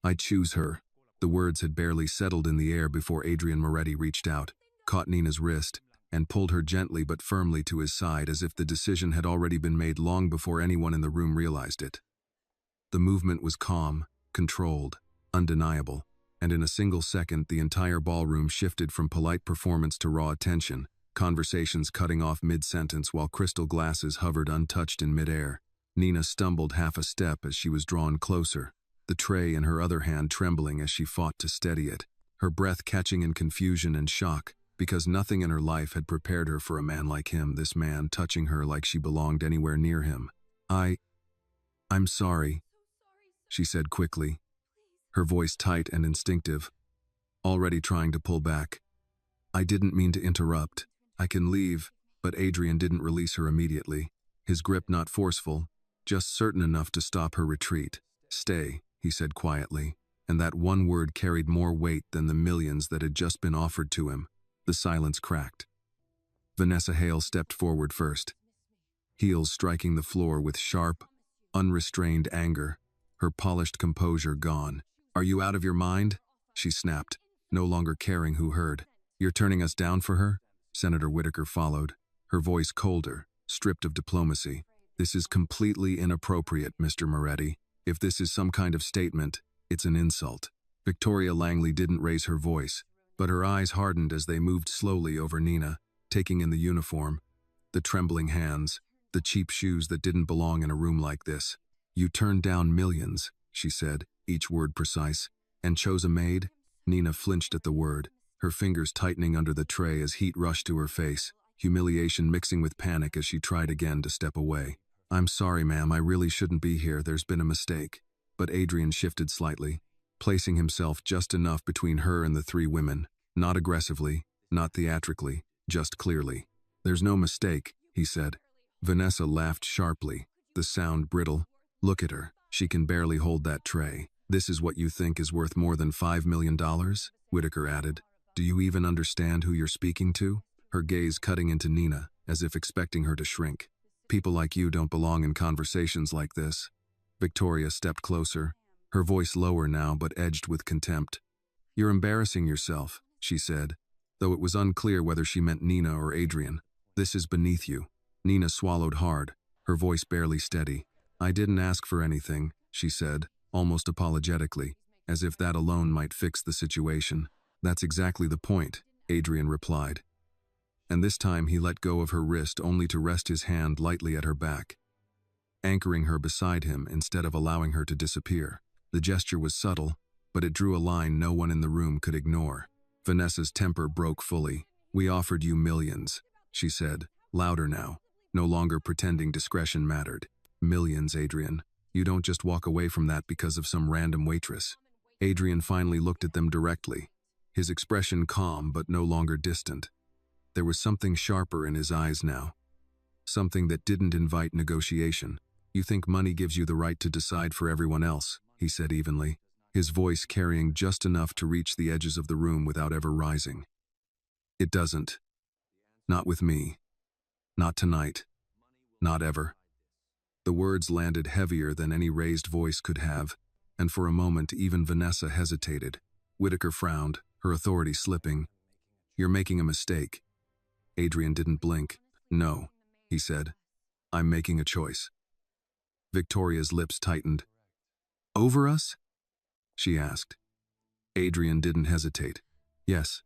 I choose her. The words had barely settled in the air before Adrian Moretti reached out, caught Nina's wrist, and pulled her gently but firmly to his side as if the decision had already been made long before anyone in the room realized it. The movement was calm, controlled, undeniable, and in a single second the entire ballroom shifted from polite performance to raw attention, conversations cutting off mid-sentence while crystal glasses hovered untouched in midair. Nina stumbled half a step as she was drawn closer, the tray in her other hand trembling as she fought to steady it, her breath catching in confusion and shock, because nothing in her life had prepared her for a man like him, this man touching her like she belonged anywhere near him. I'm sorry, she said quickly, her voice tight and instinctive, already trying to pull back. I didn't mean to interrupt. I can leave, but Adrian didn't release her immediately, his grip not forceful, just certain enough to stop her retreat. Stay, he said quietly, and that one word carried more weight than the millions that had just been offered to him. The silence cracked. Vanessa Hale stepped forward first, heels striking the floor with sharp, unrestrained anger, her polished composure gone. Are you out of your mind? She snapped, no longer caring who heard. You're turning us down for her? Senator Whitaker followed, her voice colder, stripped of diplomacy. This is completely inappropriate, Mr. Moretti. If this is some kind of statement, it's an insult. Victoria Langley didn't raise her voice, but her eyes hardened as they moved slowly over Nina, taking in the uniform, the trembling hands, the cheap shoes that didn't belong in a room like this. You turned down millions, she said, each word precise, and chose a maid? Nina flinched at the word, her fingers tightening under the tray as heat rushed to her face, humiliation mixing with panic as she tried again to step away. I'm sorry, ma'am, I really shouldn't be here, there's been a mistake. But Adrian shifted slightly, placing himself just enough between her and the three women, not aggressively, not theatrically, just clearly. There's no mistake, he said. Vanessa laughed sharply, the sound brittle. Look at her, she can barely hold that tray. This is what you think is worth more than $5 million? Whitaker added. Do you even understand who you're speaking to? Her gaze cutting into Nina, as if expecting her to shrink. People like you don't belong in conversations like this. Victoria stepped closer, her voice lower now but edged with contempt. You're embarrassing yourself, she said, though it was unclear whether she meant Nina or Adrian. This is beneath you. Nina swallowed hard, her voice barely steady. I didn't ask for anything, she said, almost apologetically, as if that alone might fix the situation. That's exactly the point, Adrian replied. And this time he let go of her wrist only to rest his hand lightly at her back, anchoring her beside him instead of allowing her to disappear. The gesture was subtle, but it drew a line no one in the room could ignore. Vanessa's temper broke fully. We offered you millions, she said, louder now, no longer pretending discretion mattered. Millions, Adrian. You don't just walk away from that because of some random waitress. Adrian finally looked at them directly, his expression calm but no longer distant. There was something sharper in his eyes now, something that didn't invite negotiation. You think money gives you the right to decide for everyone else, he said evenly, his voice carrying just enough to reach the edges of the room without ever rising. It doesn't. Not with me. Not tonight. Not ever. The words landed heavier than any raised voice could have, and for a moment even Vanessa hesitated. Whitaker frowned, her authority slipping. You're making a mistake. Adrian didn't blink. No, he said. I'm making a choice. Victoria's lips tightened. Over us? She asked. Adrian didn't hesitate. Yes.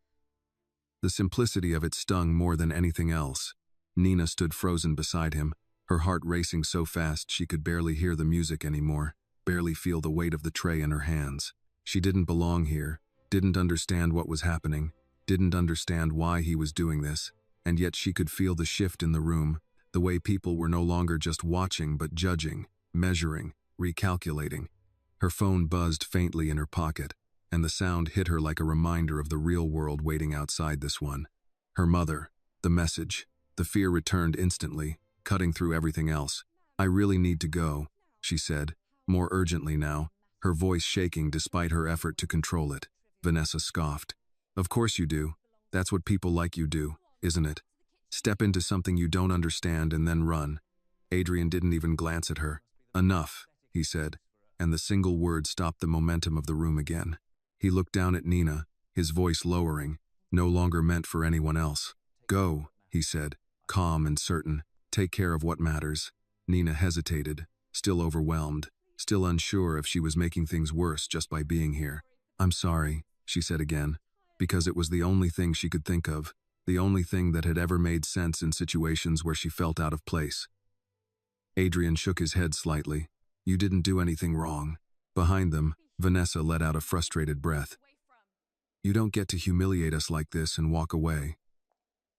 The simplicity of it stung more than anything else. Nina stood frozen beside him, her heart racing so fast she could barely hear the music anymore, barely feel the weight of the tray in her hands. She didn't belong here, didn't understand what was happening, didn't understand why he was doing this, and yet she could feel the shift in the room, the way people were no longer just watching but judging, measuring, recalculating. Her phone buzzed faintly in her pocket, and the sound hit her like a reminder of the real world waiting outside this one. Her mother, the message, the fear returned instantly, cutting through everything else. I really need to go, she said, more urgently now, her voice shaking despite her effort to control it. Vanessa scoffed. Of course you do. That's what people like you do, isn't it? Step into something you don't understand and then run. Adrian didn't even glance at her. Enough, he said, and the single word stopped the momentum of the room again. He looked down at Nina, his voice lowering, no longer meant for anyone else. "Go," he said, calm and certain. "Take care of what matters." Nina hesitated, still overwhelmed, still unsure if she was making things worse just by being here. "I'm sorry," she said again, because it was the only thing she could think of, the only thing that had ever made sense in situations where she felt out of place. Adrian shook his head slightly. "You didn't do anything wrong." Behind them, Vanessa let out a frustrated breath. "You don't get to humiliate us like this and walk away."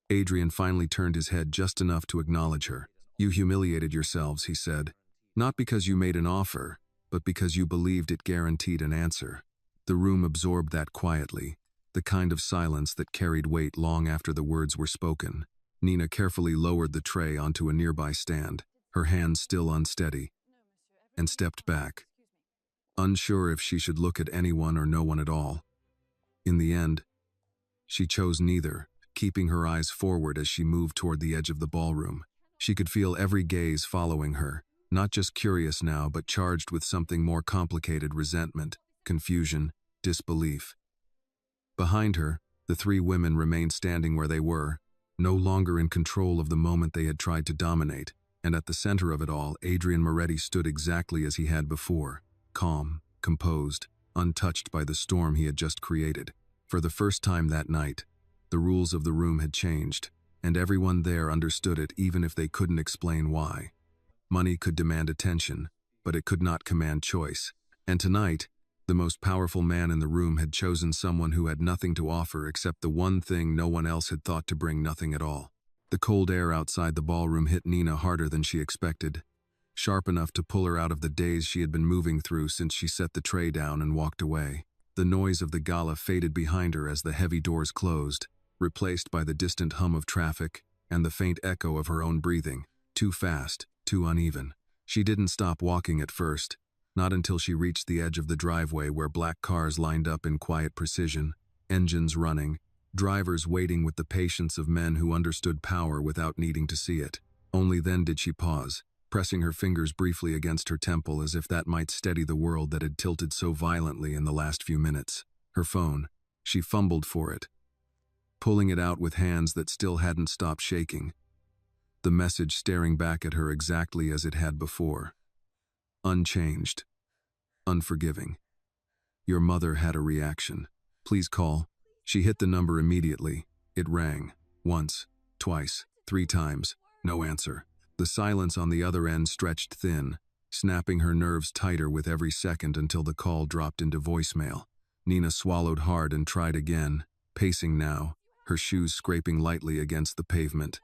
Adrian finally turned his head just enough to acknowledge her. "You humiliated yourselves," he said. "Not because you made an offer, but because you believed it guaranteed an answer." The room absorbed that quietly, the kind of silence that carried weight long after the words were spoken. Nina carefully lowered the tray onto a nearby stand, her hands still unsteady, and stepped back, unsure if she should look at anyone or no one at all. In the end, she chose neither, keeping her eyes forward as she moved toward the edge of the ballroom. She could feel every gaze following her, not just curious now but charged with something more complicated: resentment, confusion, disbelief. Behind her, the three women remained standing where they were, no longer in control of the moment they had tried to dominate, and at the center of it all, Adrian Moretti stood exactly as he had before, calm, composed, untouched by the storm he had just created. For the first time that night, the rules of the room had changed, and everyone there understood it even if they couldn't explain why. Money could demand attention, but it could not command choice. And tonight, the most powerful man in the room had chosen someone who had nothing to offer except the one thing no one else had thought to bring: nothing at all. The cold air outside the ballroom hit Nina harder than she expected, sharp enough to pull her out of the daze she had been moving through since she set the tray down and walked away. The noise of the Gala faded behind her as the heavy doors closed, replaced by the distant hum of traffic and the faint echo of her own breathing, too fast, too uneven. She didn't stop walking at first, not until she reached the edge of the driveway where black cars lined up in quiet precision, engines running, drivers waiting with the patience of men who understood power without needing to see it. Only then did she pause, pressing her fingers briefly against her temple as if that might steady the world that had tilted so violently in the last few minutes. Her phone. She fumbled for it, pulling it out with hands that still hadn't stopped shaking. The message staring back at her exactly as it had before. Unchanged. Unforgiving. "Your mother had a reaction. Please call." She hit the number immediately. It rang. Once, twice, 3 times. No answer. The silence on the other end stretched thin, snapping her nerves tighter with every second until the call dropped into voicemail. Nina swallowed hard and tried again, pacing now, her shoes scraping lightly against the pavement.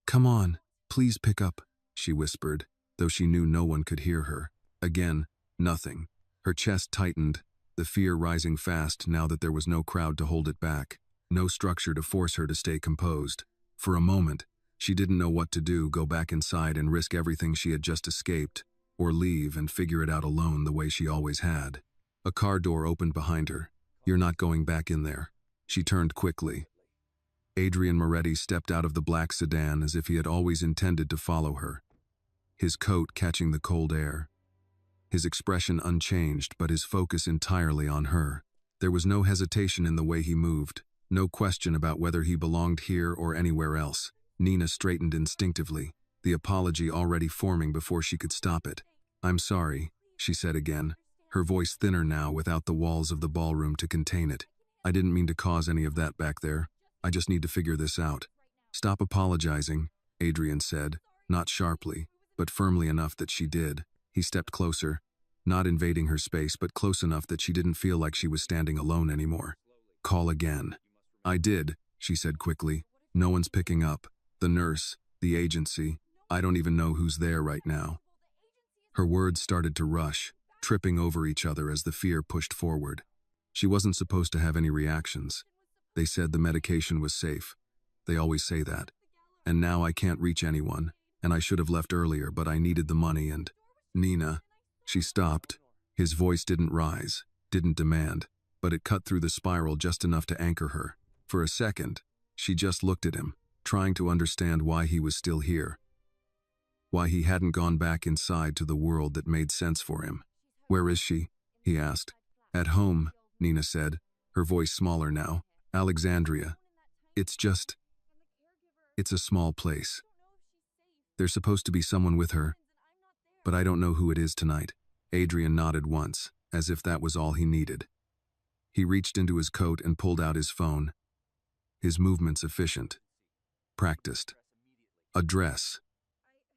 "Come on, please pick up," she whispered, though she knew no one could hear her. Again, nothing. Her chest tightened, the fear rising fast now that there was no crowd to hold it back, no structure to force her to stay composed. For a moment, she didn't know what to do: go back inside and risk everything she had just escaped, or leave and figure it out alone the way she always had. A car door opened behind her. "You're not going back in there." She turned quickly. Adrian Moretti stepped out of the black sedan as if he had always intended to follow her, his coat catching the cold air, his expression unchanged but his focus entirely on her. There was no hesitation in the way he moved, no question about whether he belonged here or anywhere else. Nina straightened instinctively, the apology already forming before she could stop it. "I'm sorry," she said again, her voice thinner now without the walls of the ballroom to contain it. "I didn't mean to cause any of that back there. I just need to figure this out." "Stop apologizing," Adrian said, not sharply, but firmly enough that she did. He stepped closer, not invading her space but close enough that she didn't feel like she was standing alone anymore. "Call again." "I did," she said quickly. "No one's picking up. The nurse, the agency, I don't even know who's there right now." Her words started to rush, tripping over each other as the fear pushed forward. She wasn't supposed to have any reactions. They said the medication was safe. They always say that. And now I can't reach anyone, and I should have left earlier, but I needed the money and... "Nina." She stopped. His voice didn't rise, didn't demand, but it cut through the spiral just enough to anchor her. For a second, she just looked at him, trying to understand why he was still here, why he hadn't gone back inside to the world that made sense for him. Where is she? He asked. At home, Nina said, her voice smaller now. Alexandria. It's a small place. There's supposed to be someone with her, but I don't know who it is tonight. Adrian nodded once, as if that was all he needed. He reached into his coat and pulled out his phone. His movements efficient. Practiced. Address,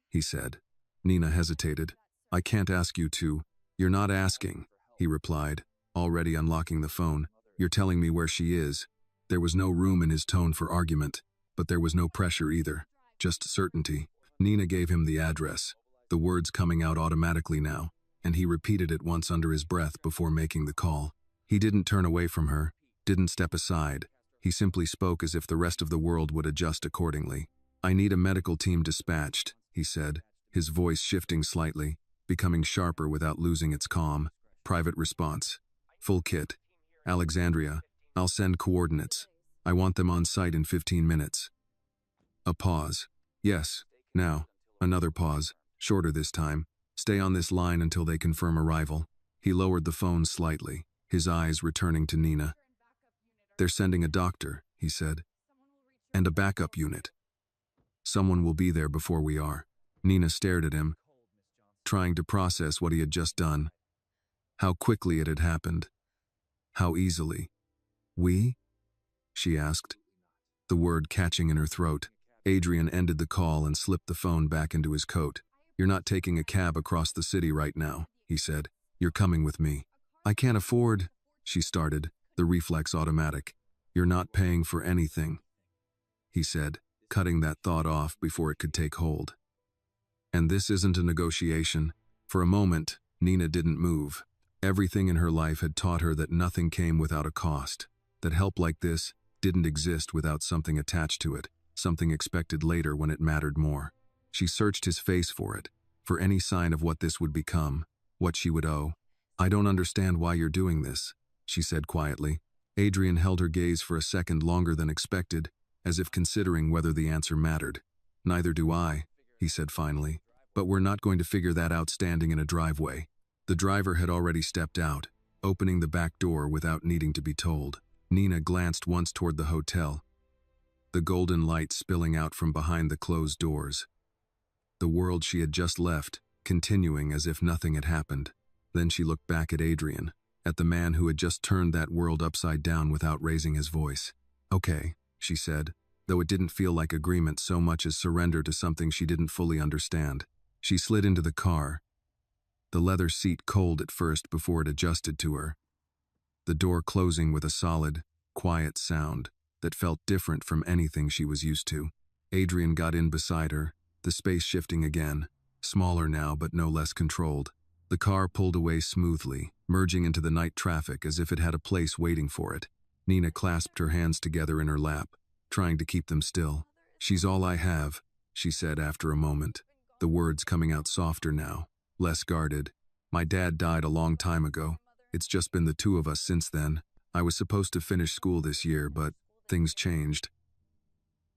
he said. Nina hesitated. I can't ask you to. You're not asking, he replied, already unlocking the phone. You're telling me where she is. There was no room in his tone for argument, but there was no pressure either, just certainty. Nina gave him the address, the words coming out automatically now, and he repeated it once under his breath before making the call. He didn't turn away from her, didn't step aside. He simply spoke as if the rest of the world would adjust accordingly. I need a medical team dispatched, he said, his voice shifting slightly, becoming sharper without losing its calm. Private response. Full kit. Alexandria, I'll send coordinates. I want them on site in 15 minutes. A pause. Yes, now. Another pause, shorter this time. Stay on this line until they confirm arrival. He lowered the phone slightly, his eyes returning to Nina. They're sending a doctor, he said. And a backup unit. Someone will be there before we are. Nina stared at him, trying to process what he had just done. How quickly it had happened. How easily. We? She asked, the word catching in her throat. Adrian ended the call and slipped the phone back into his coat. You're not taking a cab across the city right now, he said. You're coming with me. I can't afford, she started, the reflex automatic. You're not paying for anything, he said, cutting that thought off before it could take hold. And this isn't a negotiation. For a moment, Nina didn't move. Everything in her life had taught her that nothing came without a cost, that help like this didn't exist without something attached to it, something expected later when it mattered more. She searched his face for it, for any sign of what this would become, what she would owe. I don't understand why you're doing this, she said quietly. Adrian held her gaze for a second longer than expected, as if considering whether the answer mattered. Neither do I, he said finally, but we're not going to figure that out standing in a driveway. The driver had already stepped out, opening the back door without needing to be told. Nina glanced once toward the hotel, the golden light spilling out from behind the closed doors. The world she had just left, continuing as if nothing had happened. Then she looked back at Adrian, at the man who had just turned that world upside down without raising his voice. Okay, she said, though it didn't feel like agreement so much as surrender to something she didn't fully understand. She slid into the car, the leather seat cold at first before it adjusted to her, the door closing with a solid, quiet sound that felt different from anything she was used to. Adrian got in beside her, the space shifting again, smaller now but no less controlled. The car pulled away smoothly, merging into the night traffic as if it had a place waiting for it. Nina clasped her hands together in her lap, trying to keep them still. She's all I have, she said after a moment, the words coming out softer now, less guarded. My dad died a long time ago. It's just been the two of us since then. I was supposed to finish school this year, but things changed.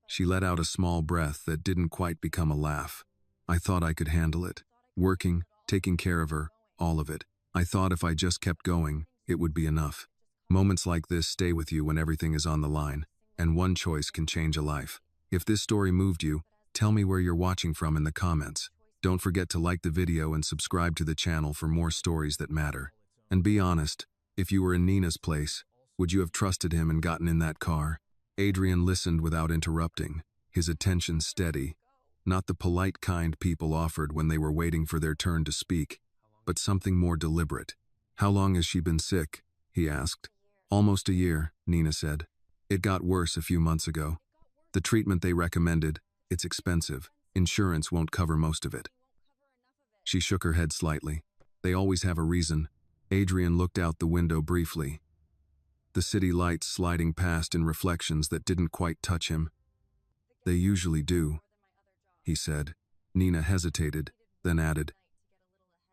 She let out a small breath that didn't quite become a laugh. I thought I could handle it. Working, taking care of her, all of it. I thought if I just kept going, it would be enough. Moments like this stay with you when everything is on the line, and one choice can change a life. If this story moved you, tell me where you're watching from in the comments. Don't forget to like the video and subscribe to the channel for more stories that matter. And be honest, if you were in Nina's place, would you have trusted him and gotten in that car? Adrian listened without interrupting, his attention steady. Not the polite kind people offered when they were waiting for their turn to speak, but something more deliberate. How long has she been sick? He asked. Almost a year, Nina said. It got worse a few months ago. The treatment they recommended, it's expensive. Insurance won't cover most of it. She shook her head slightly. They always have a reason. Adrian looked out the window briefly, the city lights sliding past in reflections that didn't quite touch him. They usually do, he said. Nina hesitated, then added,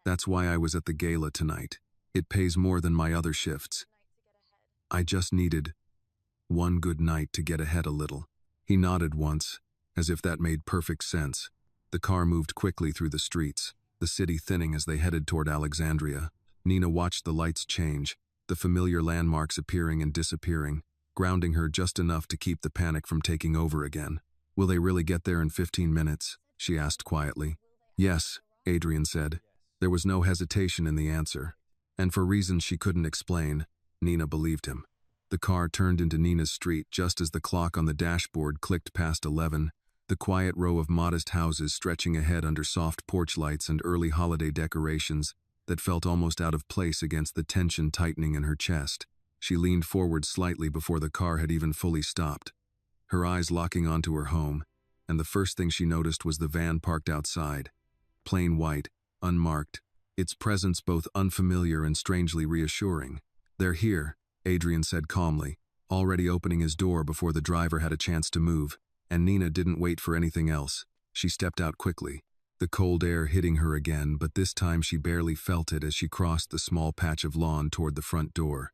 that's why I was at the gala tonight. It pays more than my other shifts. I just needed one good night to get ahead a little. He nodded once, as if that made perfect sense. The car moved quickly through the streets, the city thinning as they headed toward Alexandria. Nina watched the lights change, the familiar landmarks appearing and disappearing, grounding her just enough to keep the panic from taking over again. "Will they really get there in 15 minutes?" she asked quietly. "Yes," Adrian said. There was no hesitation in the answer. And for reasons she couldn't explain, Nina believed him. The car turned into Nina's street just as the clock on the dashboard clicked past 11, the quiet row of modest houses stretching ahead under soft porch lights and early holiday decorations that felt almost out of place against the tension tightening in her chest. She leaned forward slightly before the car had even fully stopped, her eyes locking onto her home, and the first thing she noticed was the van parked outside. Plain white, unmarked, its presence both unfamiliar and strangely reassuring. "They're here," Adrian said calmly, already opening his door before the driver had a chance to move, and Nina didn't wait for anything else. She stepped out quickly, the cold air hitting her again, but this time she barely felt it as she crossed the small patch of lawn toward the front door.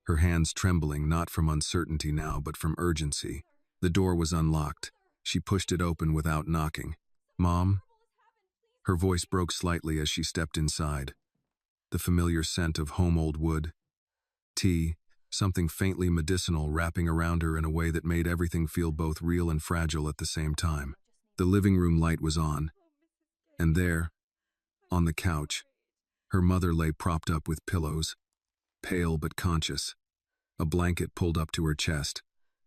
Her hands trembling not from uncertainty now, but from urgency. The door was unlocked. She pushed it open without knocking. "Mom?" Her voice broke slightly as she stepped inside. The familiar scent of home old wood, tea, something faintly medicinal wrapping around her in a way that made everything feel both real and fragile at the same time. The living room light was on, and there, on the couch, her mother lay propped up with pillows, pale but conscious, a blanket pulled up to her chest,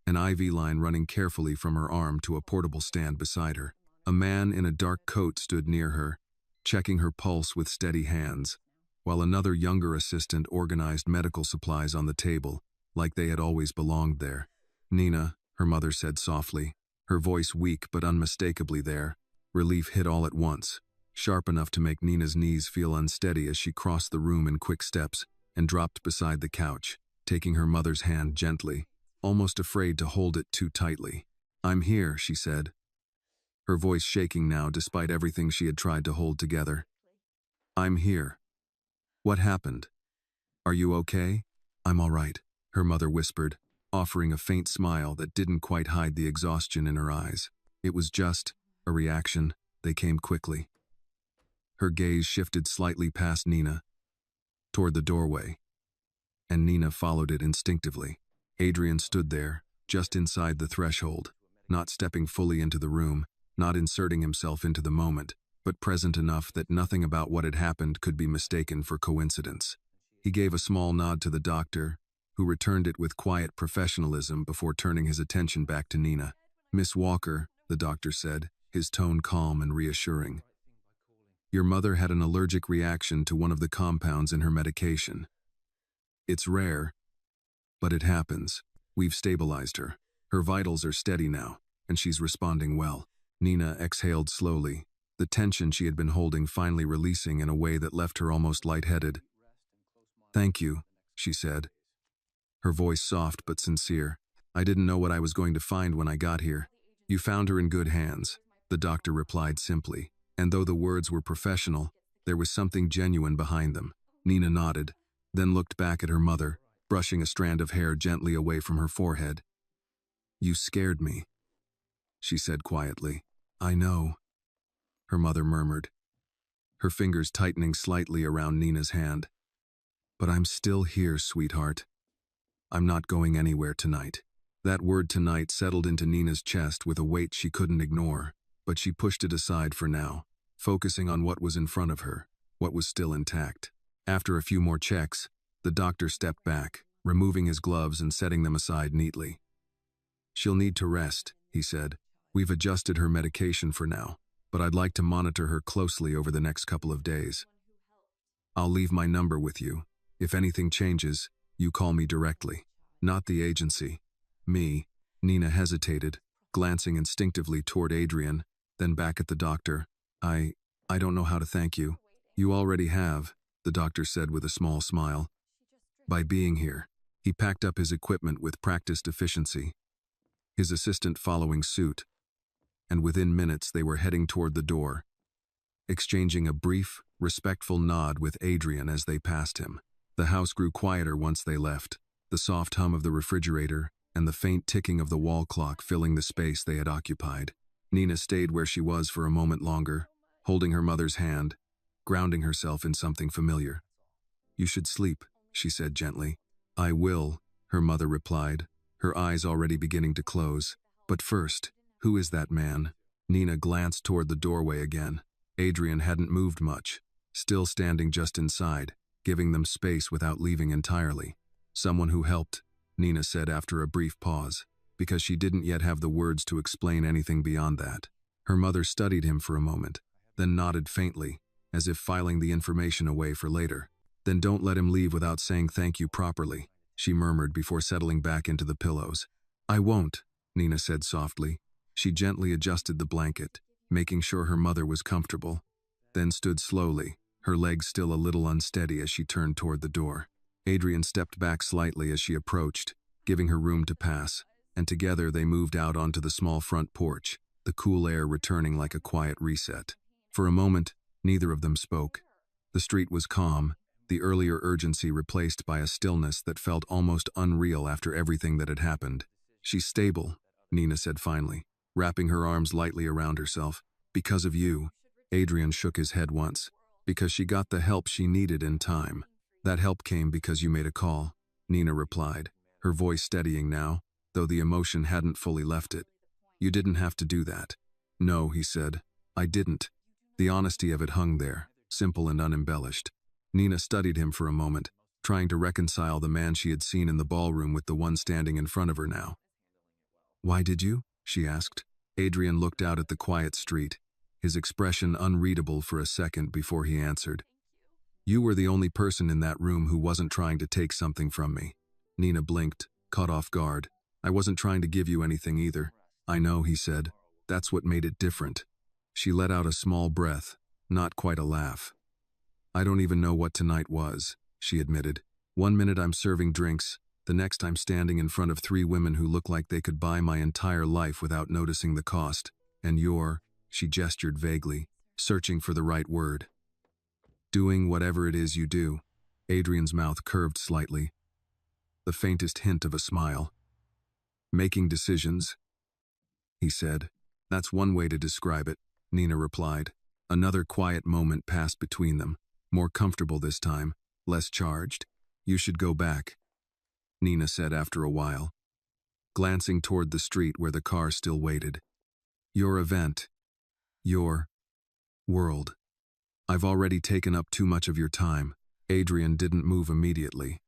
an IV line running carefully from her arm to a portable stand beside her. A man in a dark coat stood near her, checking her pulse with steady hands, while another younger assistant organized medical supplies on the table, like they had always belonged there. "Nina," her mother said softly, her voice weak but unmistakably there. Relief hit all at once, sharp enough to make Nina's knees feel unsteady as she crossed the room in quick steps and dropped beside the couch, taking her mother's hand gently, almost afraid to hold it too tightly. "I'm here," she said, her voice shaking now despite everything she had tried to hold together. "I'm here. What happened? Are you okay?" "I'm all right," her mother whispered, offering a faint smile that didn't quite hide the exhaustion in her eyes. "It was just a reaction. They came quickly." Her gaze shifted slightly past Nina, toward the doorway, and Nina followed it instinctively. Adrian stood there, just inside the threshold, not stepping fully into the room, not inserting himself into the moment, but present enough that nothing about what had happened could be mistaken for coincidence. He gave a small nod to the doctor, who returned it with quiet professionalism before turning his attention back to Nina. "Miss Walker," the doctor said, his tone calm and reassuring. "Your mother had an allergic reaction to one of the compounds in her medication. It's rare, but it happens. We've stabilized her. Her vitals are steady now, and she's responding well." Nina exhaled slowly, the tension she had been holding finally releasing in a way that left her almost lightheaded. "Thank you," she said, her voice soft but sincere. "I didn't know what I was going to find when I got here." "You found her in good hands," the doctor replied simply, and though the words were professional, there was something genuine behind them. Nina nodded, then looked back at her mother, brushing a strand of hair gently away from her forehead. "You scared me," she said quietly. "I know," her mother murmured, her fingers tightening slightly around Nina's hand. "But I'm still here, sweetheart. I'm not going anywhere tonight." That word "tonight" settled into Nina's chest with a weight she couldn't ignore, but she pushed it aside for now, focusing on what was in front of her, what was still intact. After a few more checks, the doctor stepped back, removing his gloves and setting them aside neatly. "She'll need to rest," he said. "We've adjusted her medication for now, but I'd like to monitor her closely over the next couple of days. I'll leave my number with you. If anything changes, you call me directly." "Not the agency. Me." Nina hesitated, glancing instinctively toward Adrian, then back at the doctor. I don't know how to thank you." "You already have," the doctor said with a small smile. "By being here." He packed up his equipment with practiced efficiency, his assistant following suit, and within minutes they were heading toward the door, exchanging a brief, respectful nod with Adrian as they passed him. The house grew quieter once they left, the soft hum of the refrigerator and the faint ticking of the wall clock filling the space they had occupied. Nina stayed where she was for a moment longer, holding her mother's hand, grounding herself in something familiar. You should sleep, she said gently. I will, her mother replied, her eyes already beginning to close. But first, who is that man? Nina glanced toward the doorway again. Adrian hadn't moved much, still standing just inside, giving them space without leaving entirely. Someone who helped, Nina said after a brief pause, because she didn't yet have the words to explain anything beyond that. Her mother studied him for a moment, then nodded faintly, as if filing the information away for later. Then don't let him leave without saying thank you properly, she murmured before settling back into the pillows. I won't, Nina said softly. She gently adjusted the blanket, making sure her mother was comfortable, then stood slowly, her legs still a little unsteady as she turned toward the door. Adrian stepped back slightly as she approached, giving her room to pass, and together they moved out onto the small front porch, the cool air returning like a quiet reset. For a moment, neither of them spoke. The street was calm, the earlier urgency replaced by a stillness that felt almost unreal after everything that had happened. She's stable, Nina said finally, wrapping her arms lightly around herself. Because of you. Adrian shook his head once. Because she got the help she needed in time. That help came because you made a call, Nina replied, her voice steadying now, though the emotion hadn't fully left it. You didn't have to do that. No, he said. I didn't. The honesty of it hung there, simple and unembellished. Nina studied him for a moment, trying to reconcile the man she had seen in the ballroom with the one standing in front of her now. Why did you? She asked. Adrian looked out at the quiet street, his expression unreadable for a second before he answered. You were the only person in that room who wasn't trying to take something from me. Nina blinked, caught off guard. I wasn't trying to give you anything either. I know, he said. That's what made it different. She let out a small breath, not quite a laugh. I don't even know what tonight was, she admitted. 1 minute I'm serving drinks, the next I'm standing in front of 3 women who look like they could buy my entire life without noticing the cost. And you're, she gestured vaguely, searching for the right word. Doing whatever it is you do. Adrian's mouth curved slightly, the faintest hint of a smile. Making decisions, he said. That's one way to describe it, Nina replied. Another quiet moment passed between them, more comfortable this time, less charged. You should go back, Nina said after a while, glancing toward the street where the car still waited. Your event. Your world. I've already taken up too much of your time. Adrian didn't move immediately.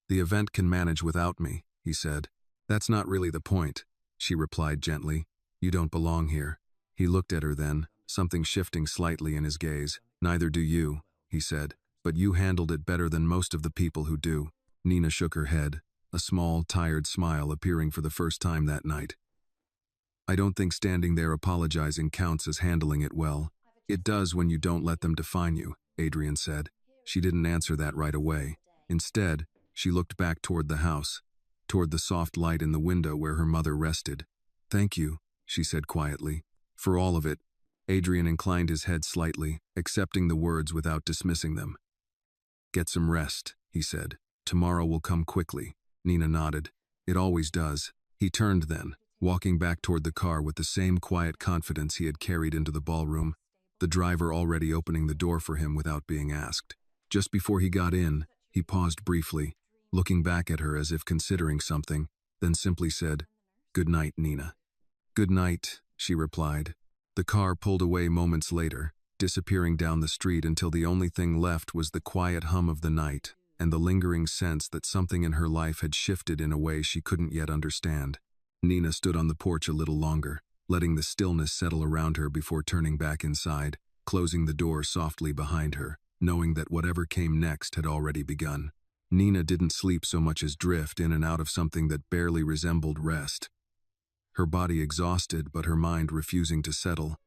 The event can manage without me, he said. That's not really the point, she replied gently. You don't belong here. He looked at her then, something shifting slightly in his gaze. Neither do you, he said, but you handled it better than most of the people who do. Nina shook her head, a small, tired smile appearing for the first time that night. I don't think standing there apologizing counts as handling it well. It does when you don't let them define you, Adrian said. She didn't answer that right away. Instead, she looked back toward the house, toward the soft light in the window where her mother rested. Thank you, she said quietly. For all of it. Adrian inclined his head slightly, accepting the words without dismissing them. Get some rest, he said. Tomorrow will come quickly. Nina nodded. It always does. He turned then, walking back toward the car with the same quiet confidence he had carried into the ballroom, the driver already opening the door for him without being asked. Just before he got in, he paused briefly, looking back at her as if considering something, then simply said, Good night, Nina. Good night, she replied. The car pulled away moments later, disappearing down the street until the only thing left was the quiet hum of the night and the lingering sense that something in her life had shifted in a way she couldn't yet understand. Nina stood on the porch a little longer, letting the stillness settle around her before turning back inside, closing the door softly behind her, knowing that whatever came next had already begun. Nina didn't sleep so much as drift in and out of something that barely resembled rest. Her body exhausted, but her mind refusing to settle.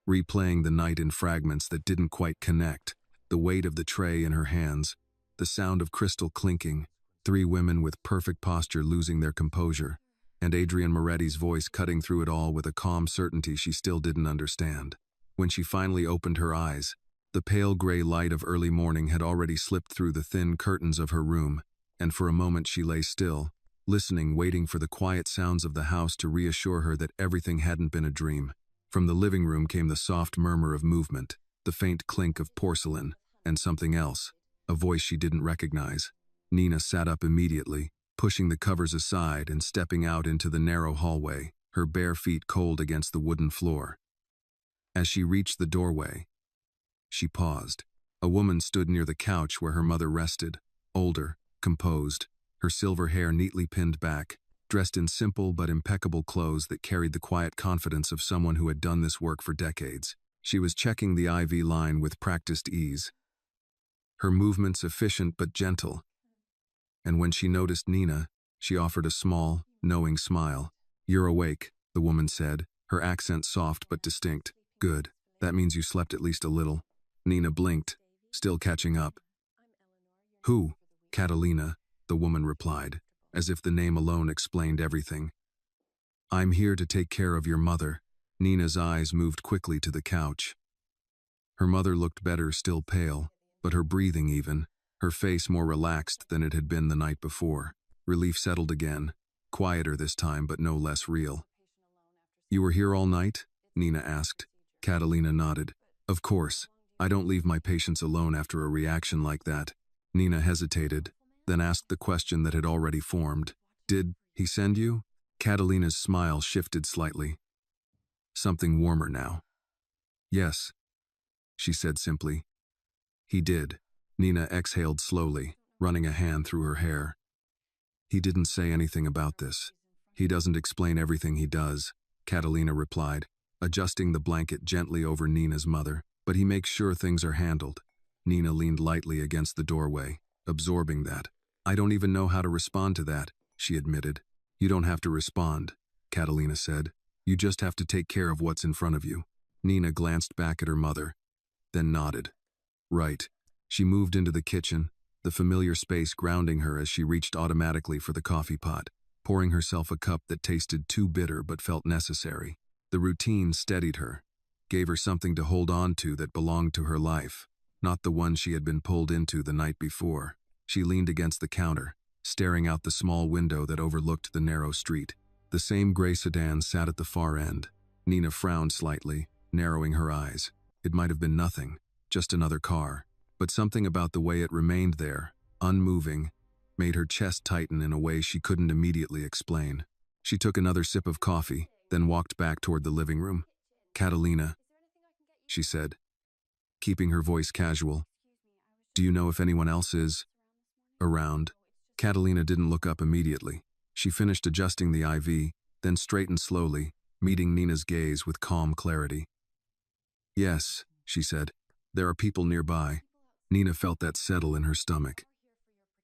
Replaying the night in fragments that didn't quite connect, the weight of the tray in her hands, the sound of crystal clinking, 3 women with perfect posture losing their composure, and Adrian Moretti's voice cutting through it all with a calm certainty she still didn't understand. When she finally opened her eyes, the pale gray light of early morning had already slipped through the thin curtains of her room, and for a moment she lay still, listening, waiting for the quiet sounds of the house to reassure her that everything hadn't been a dream. From the living room came the soft murmur of movement, the faint clink of porcelain, and something else. a voice she didn't recognize. Nina sat up immediately, pushing the covers aside and stepping out into the narrow hallway, her bare feet cold against the wooden floor. As she reached the doorway, she paused. A woman stood near the couch where her mother rested, older, composed, her silver hair neatly pinned back, dressed in simple but impeccable clothes that carried the quiet confidence of someone who had done this work for decades. She was checking the IV line with practiced ease, her movements efficient but gentle. And when she noticed Nina, she offered a small, knowing smile. "You're awake," the woman said, her accent soft but distinct. "Good. That means you slept at least a little." Nina blinked, still catching up. "Who?" "Catalina," the woman replied, as if the name alone explained everything. "I'm here to take care of your mother." Nina's eyes moved quickly to the couch. Her mother looked better, still pale, but her breathing even, her face more relaxed than it had been the night before. Relief settled again, quieter this time but no less real. "You were here all night?" Nina asked. Catalina nodded. "Of course. I don't leave my patients alone after a reaction like that." Nina hesitated, then asked the question that had already formed. "Did he send you?" Catalina's smile shifted slightly. Something warmer now. "Yes," she said simply. "He did." Nina exhaled slowly, running a hand through her hair. "He didn't say anything about this. He doesn't explain everything he does," Catalina replied, adjusting the blanket gently over Nina's mother. "But he makes sure things are handled." Nina leaned lightly against the doorway, absorbing that. "I don't even know how to respond to that," she admitted. "You don't have to respond," Catalina said. "You just have to take care of what's in front of you." Nina glanced back at her mother, then nodded. "Right." She moved into the kitchen, the familiar space grounding her as she reached automatically for the coffee pot, pouring herself a cup that tasted too bitter but felt necessary. The routine steadied her, gave her something to hold on to that belonged to her life, not the one she had been pulled into the night before. She leaned against the counter, staring out the small window that overlooked the narrow street. The same gray sedan sat at the far end. Nina frowned slightly, narrowing her eyes. It might have been nothing, just another car, but something about the way it remained there, unmoving, made her chest tighten in a way she couldn't immediately explain. She took another sip of coffee, then walked back toward the living room. "Catalina," she said, keeping her voice casual. "Do you know if anyone else is around?" Catalina didn't look up immediately. She finished adjusting the IV, then straightened slowly, meeting Nina's gaze with calm clarity. "Yes," she said. "There are people nearby." Nina felt that settle in her stomach.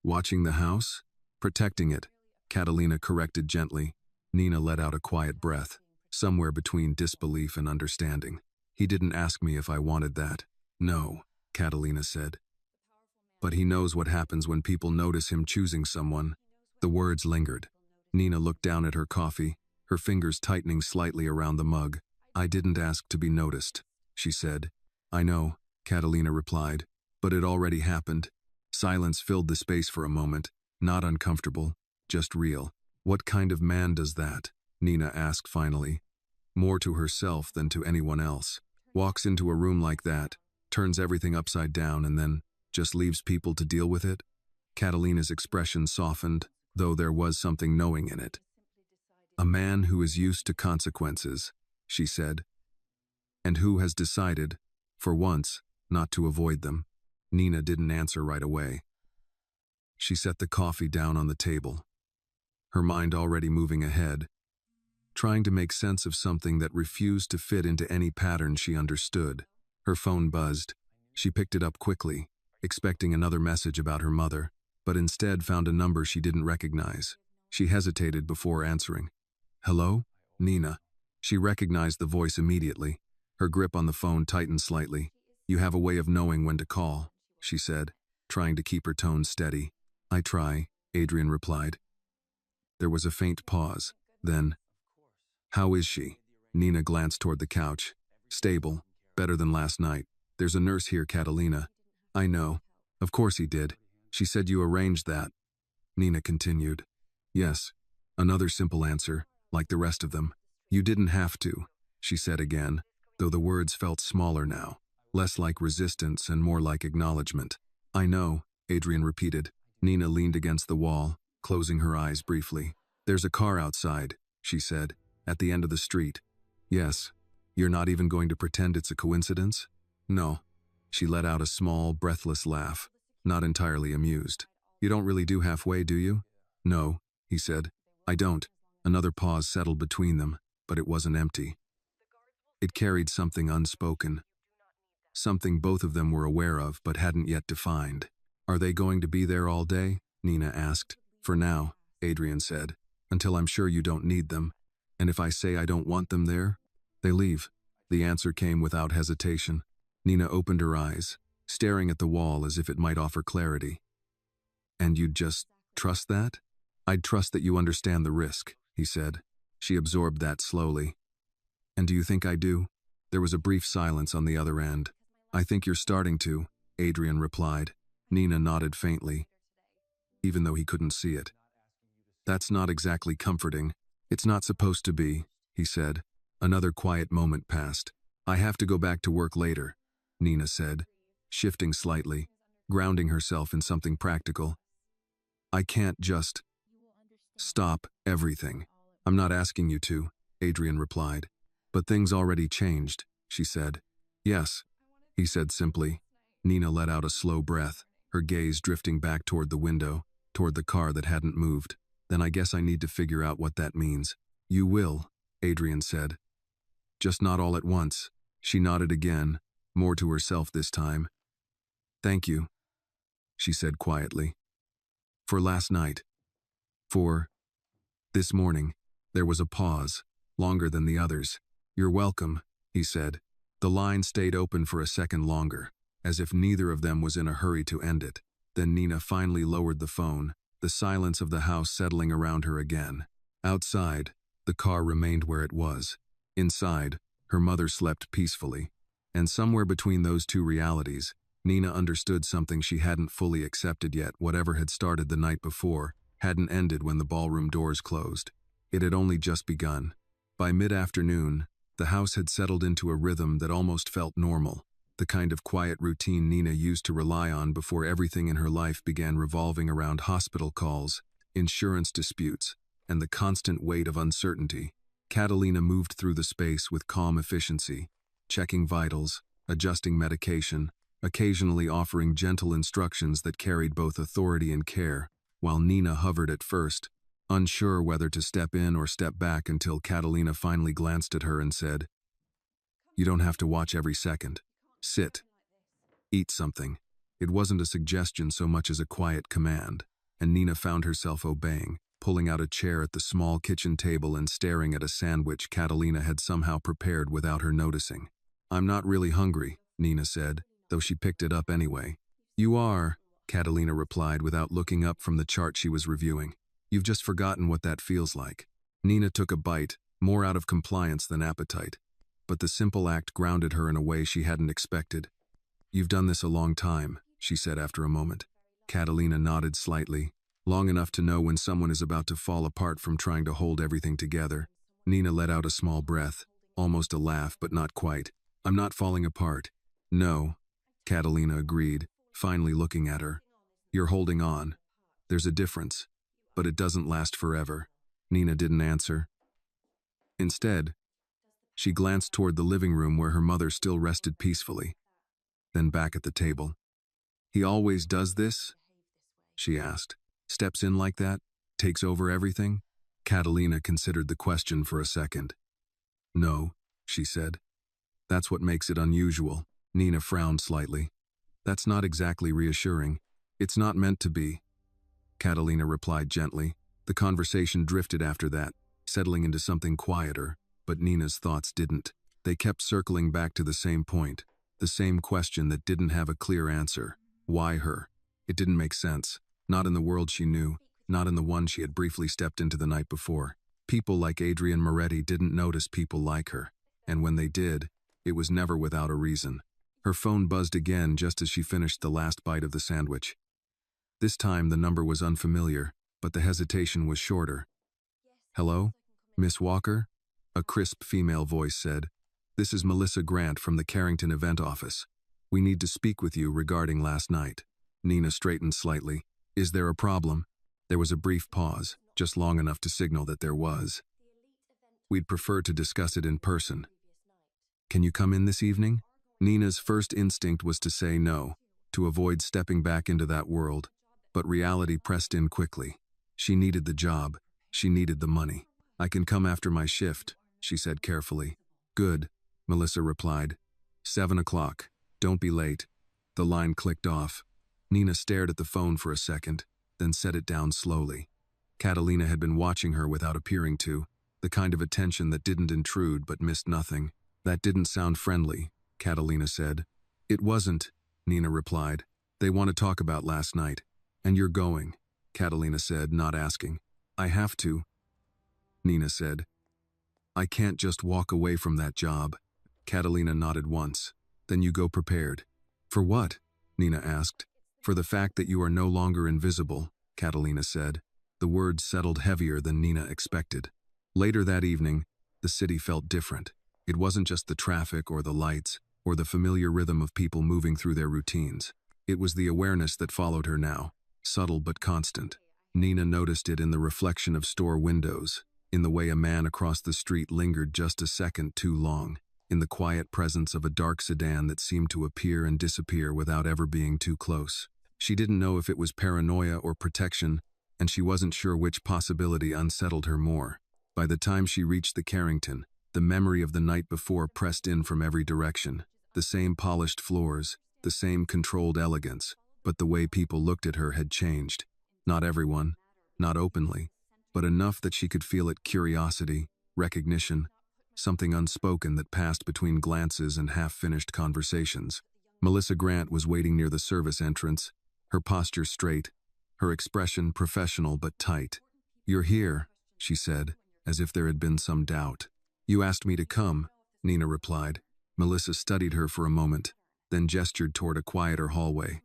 "Watching the house? Protecting it," Catalina corrected gently. Nina let out a quiet breath, somewhere between disbelief and understanding. "He didn't ask me if I wanted that." "No," Catalina said. "But he knows what happens when people notice him choosing someone." The words lingered. Nina looked down at her coffee, her fingers tightening slightly around the mug. "I didn't ask to be noticed," she said. "I know," Catalina replied, "but it already happened." Silence filled the space for a moment, not uncomfortable, just real. "What kind of man does that?" Nina asked finally, more to herself than to anyone else. "Walks into a room like that, turns everything upside down and then just leaves people to deal with it?" Catalina's expression softened, though there was something knowing in it. "A man who is used to consequences," she said, "and who has decided, for once, not to avoid them." Nina didn't answer right away. She set the coffee down on the table, her mind already moving ahead, trying to make sense of something that refused to fit into any pattern she understood. Her phone buzzed. She picked it up quickly, expecting another message about her mother, but instead found a number she didn't recognize. She hesitated before answering. "Hello? Nina." She recognized the voice immediately. Her grip on the phone tightened slightly. "You have a way of knowing when to call," she said, trying to keep her tone steady. "I try," Adrian replied. There was a faint pause. Then, "How is she?" Nina glanced toward the couch. "Stable. Better than last night. There's a nurse here, Catalina." "I know. Of course he did. She said you arranged that." Nina continued. "Yes." Another simple answer, like the rest of them. "You didn't have to," she said again, though the words felt smaller now, less like resistance and more like acknowledgement. "I know." Adrian repeated. Nina leaned against the wall, closing her eyes briefly. There's a car outside, she said, at the end of the street. Yes. You're not even going to pretend it's a coincidence? No. She let out a small, breathless laugh, not entirely amused. You don't really do halfway, do you? No, he said. I don't. Another pause settled between them, but it wasn't empty. It carried something unspoken. Something both of them were aware of but hadn't yet defined. Are they going to be there all day? Nina asked. For now, Adrian said, until I'm sure you don't need them. And if I say I don't want them there, they leave. The answer came without hesitation. Nina opened her eyes, staring at the wall as if it might offer clarity. And you'd just trust that? I'd trust that you understand the risk, he said. She absorbed that slowly. And do you think I do? There was a brief silence on the other end. I think you're starting to, Adrian replied. Nina nodded faintly, even though he couldn't see it. That's not exactly comforting. It's not supposed to be, he said. Another quiet moment passed. I have to go back to work later, Nina said, shifting slightly, grounding herself in something practical. I can't just stop everything. I'm not asking you to, Adrian replied. But things already changed, she said. Yes, he said simply. Nina let out a slow breath, her gaze drifting back toward the window, toward the car that hadn't moved. Then I guess I need to figure out what that means. You will, Adrian said. Just not all at once. She nodded again, more to herself this time. Thank you, she said quietly. For last night. For this morning. There was a pause, longer than the others. You're welcome, he said. The line stayed open for a second longer, as if neither of them was in a hurry to end it. Then Nina finally lowered the phone, the silence of the house settling around her again. Outside, the car remained where it was. Inside, her mother slept peacefully. And somewhere between those two realities, Nina understood something she hadn't fully accepted yet. Whatever had started the night before hadn't ended when the ballroom doors closed. It had only just begun. By mid-afternoon, the house had settled into a rhythm that almost felt normal, the kind of quiet routine Nina used to rely on before everything in her life began revolving around hospital calls, insurance disputes, and the constant weight of uncertainty. Catalina moved through the space with calm efficiency, checking vitals, adjusting medication, occasionally offering gentle instructions that carried both authority and care, while Nina hovered at first, unsure whether to step in or step back until Catalina finally glanced at her and said, You don't have to watch every second. Sit. Eat something. It wasn't a suggestion so much as a quiet command, and Nina found herself obeying, pulling out a chair at the small kitchen table and staring at a sandwich Catalina had somehow prepared without her noticing. I'm not really hungry, Nina said, though she picked it up anyway. You are, Catalina replied without looking up from the chart she was reviewing. You've just forgotten what that feels like. Nina took a bite, more out of compliance than appetite, but the simple act grounded her in a way she hadn't expected. You've done this a long time, she said after a moment. Catalina nodded slightly, long enough to know when someone is about to fall apart from trying to hold everything together. Nina let out a small breath, almost a laugh, but not quite. I'm not falling apart. No, Catalina agreed, finally looking at her. You're holding on. There's a difference, but it doesn't last forever. Nina didn't answer. Instead, she glanced toward the living room where her mother still rested peacefully, then back at the table. He always does this? She asked. Steps in like that? Takes over everything? Catalina considered the question for a second. No, she said. That's what makes it unusual. Nina frowned slightly. That's not exactly reassuring. It's not meant to be, Catalina replied gently. The conversation drifted after that, settling into something quieter, but Nina's thoughts didn't. They kept circling back to the same point, the same question that didn't have a clear answer. Why her? It didn't make sense. Not in the world she knew, not in the one she had briefly stepped into the night before. People like Adrian Moretti didn't notice people like her, and when they did, it was never without a reason. Her phone buzzed again just as she finished the last bite of the sandwich. This time the number was unfamiliar, but the hesitation was shorter. Hello? Miss Walker? A crisp female voice said. This is Melissa Grant from the Carrington event office. We need to speak with you regarding last night. Nina straightened slightly. Is there a problem? There was a brief pause, just long enough to signal that there was. We'd prefer to discuss it in person. Can you come in this evening? Nina's first instinct was to say no, to avoid stepping back into that world, but reality pressed in quickly. She needed the job. She needed the money. I can come after my shift, she said carefully. Good, Melissa replied. 7 o'clock. Don't be late. The line clicked off. Nina stared at the phone for a second, then set it down slowly. Catalina had been watching her without appearing to, the kind of attention that didn't intrude but missed nothing. That didn't sound friendly, Catalina said. It wasn't, Nina replied. They want to talk about last night. And you're going, Catalina said, not asking. I have to, Nina said. I can't just walk away from that job. Catalina nodded once. Then you go prepared. For what? Nina asked. For the fact that you are no longer invisible, Catalina said. The words settled heavier than Nina expected. Later that evening, the city felt different. It wasn't just the traffic or the lights, or the familiar rhythm of people moving through their routines. It was the awareness that followed her now, subtle but constant. Nina noticed it in the reflection of store windows, in the way a man across the street lingered just a second too long, in the quiet presence of a dark sedan that seemed to appear and disappear without ever being too close. She didn't know if it was paranoia or protection, and she wasn't sure which possibility unsettled her more. By the time she reached the Carrington, the memory of the night before pressed in from every direction. The same polished floors, the same controlled elegance, but the way people looked at her had changed. Not everyone, not openly, but enough that she could feel it: curiosity, recognition, something unspoken that passed between glances and half-finished conversations. Melissa Grant was waiting near the service entrance, her posture straight, her expression professional but tight. You're here, she said, as if there had been some doubt. You asked me to come, Nina replied. Melissa studied her for a moment, then gestured toward a quieter hallway.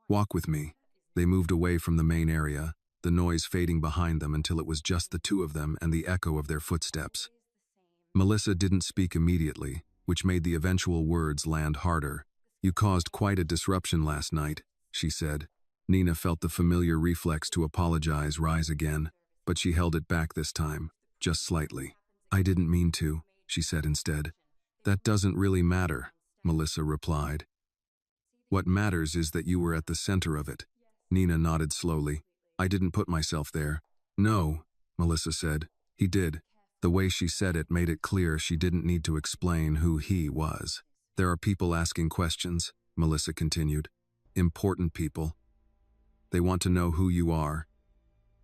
Walk with me. They moved away from the main area, the noise fading behind them until it was just the two of them and the echo of their footsteps. Melissa didn't speak immediately, which made the eventual words land harder. You caused quite a disruption last night, she said. Nina felt the familiar reflex to apologize rise again, but she held it back this time, just slightly. I didn't mean to, she said instead. That doesn't really matter, Melissa replied. What matters is that you were at the center of it. Nina nodded slowly. I didn't put myself there. No, Melissa said. He did. The way she said it made it clear she didn't need to explain who he was. There are people asking questions, Melissa continued. Important people. They want to know who you are,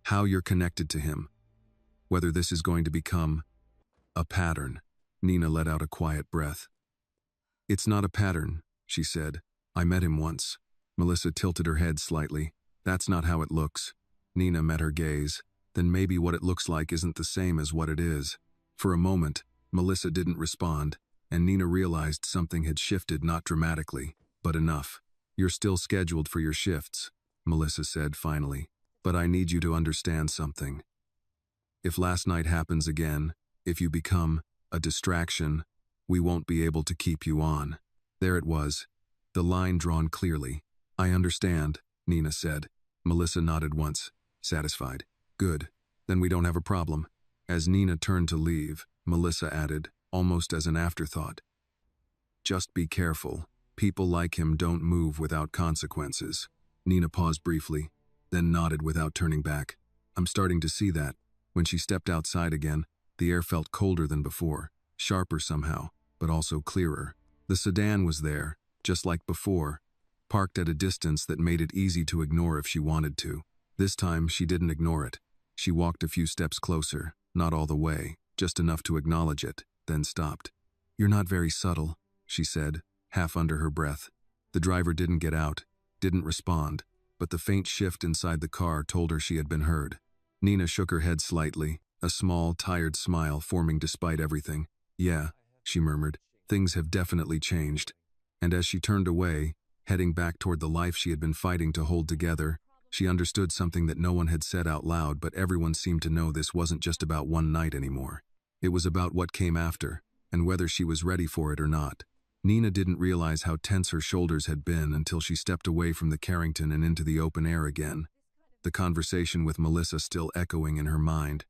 how you're connected to him, whether this is going to become a pattern. Nina let out a quiet breath. It's not a pattern, she said. I met him once. Melissa tilted her head slightly. That's not how it looks. Nina met her gaze. Then maybe what it looks like isn't the same as what it is. For a moment, Melissa didn't respond, and Nina realized something had shifted, not dramatically, but enough. You're still scheduled for your shifts, Melissa said finally, but I need you to understand something. If last night happens again, if you become a distraction, we won't be able to keep you on. There it was, the line drawn clearly. I understand, Nina said. Melissa nodded once, satisfied. Good, then we don't have a problem. As Nina turned to leave, Melissa added, almost as an afterthought. Just be careful. People like him don't move without consequences. Nina paused briefly, then nodded without turning back. I'm starting to see that. When she stepped outside again, the air felt colder than before, sharper somehow, but also clearer. The sedan was there, just like before, parked at a distance that made it easy to ignore if she wanted to. This time, she didn't ignore it. She walked a few steps closer, not all the way, just enough to acknowledge it, then stopped. You're not very subtle, she said, half under her breath. The driver didn't get out, didn't respond, but the faint shift inside the car told her she had been heard. Nina shook her head slightly, a small, tired smile forming despite everything. Yeah, she murmured, things have definitely changed. And as she turned away, heading back toward the life she had been fighting to hold together, she understood something that no one had said out loud, but everyone seemed to know: this wasn't just about one night anymore. It was about what came after, and whether she was ready for it or not. Nina didn't realize how tense her shoulders had been until she stepped away from the Carrington and into the open air again, the conversation with Melissa still echoing in her mind.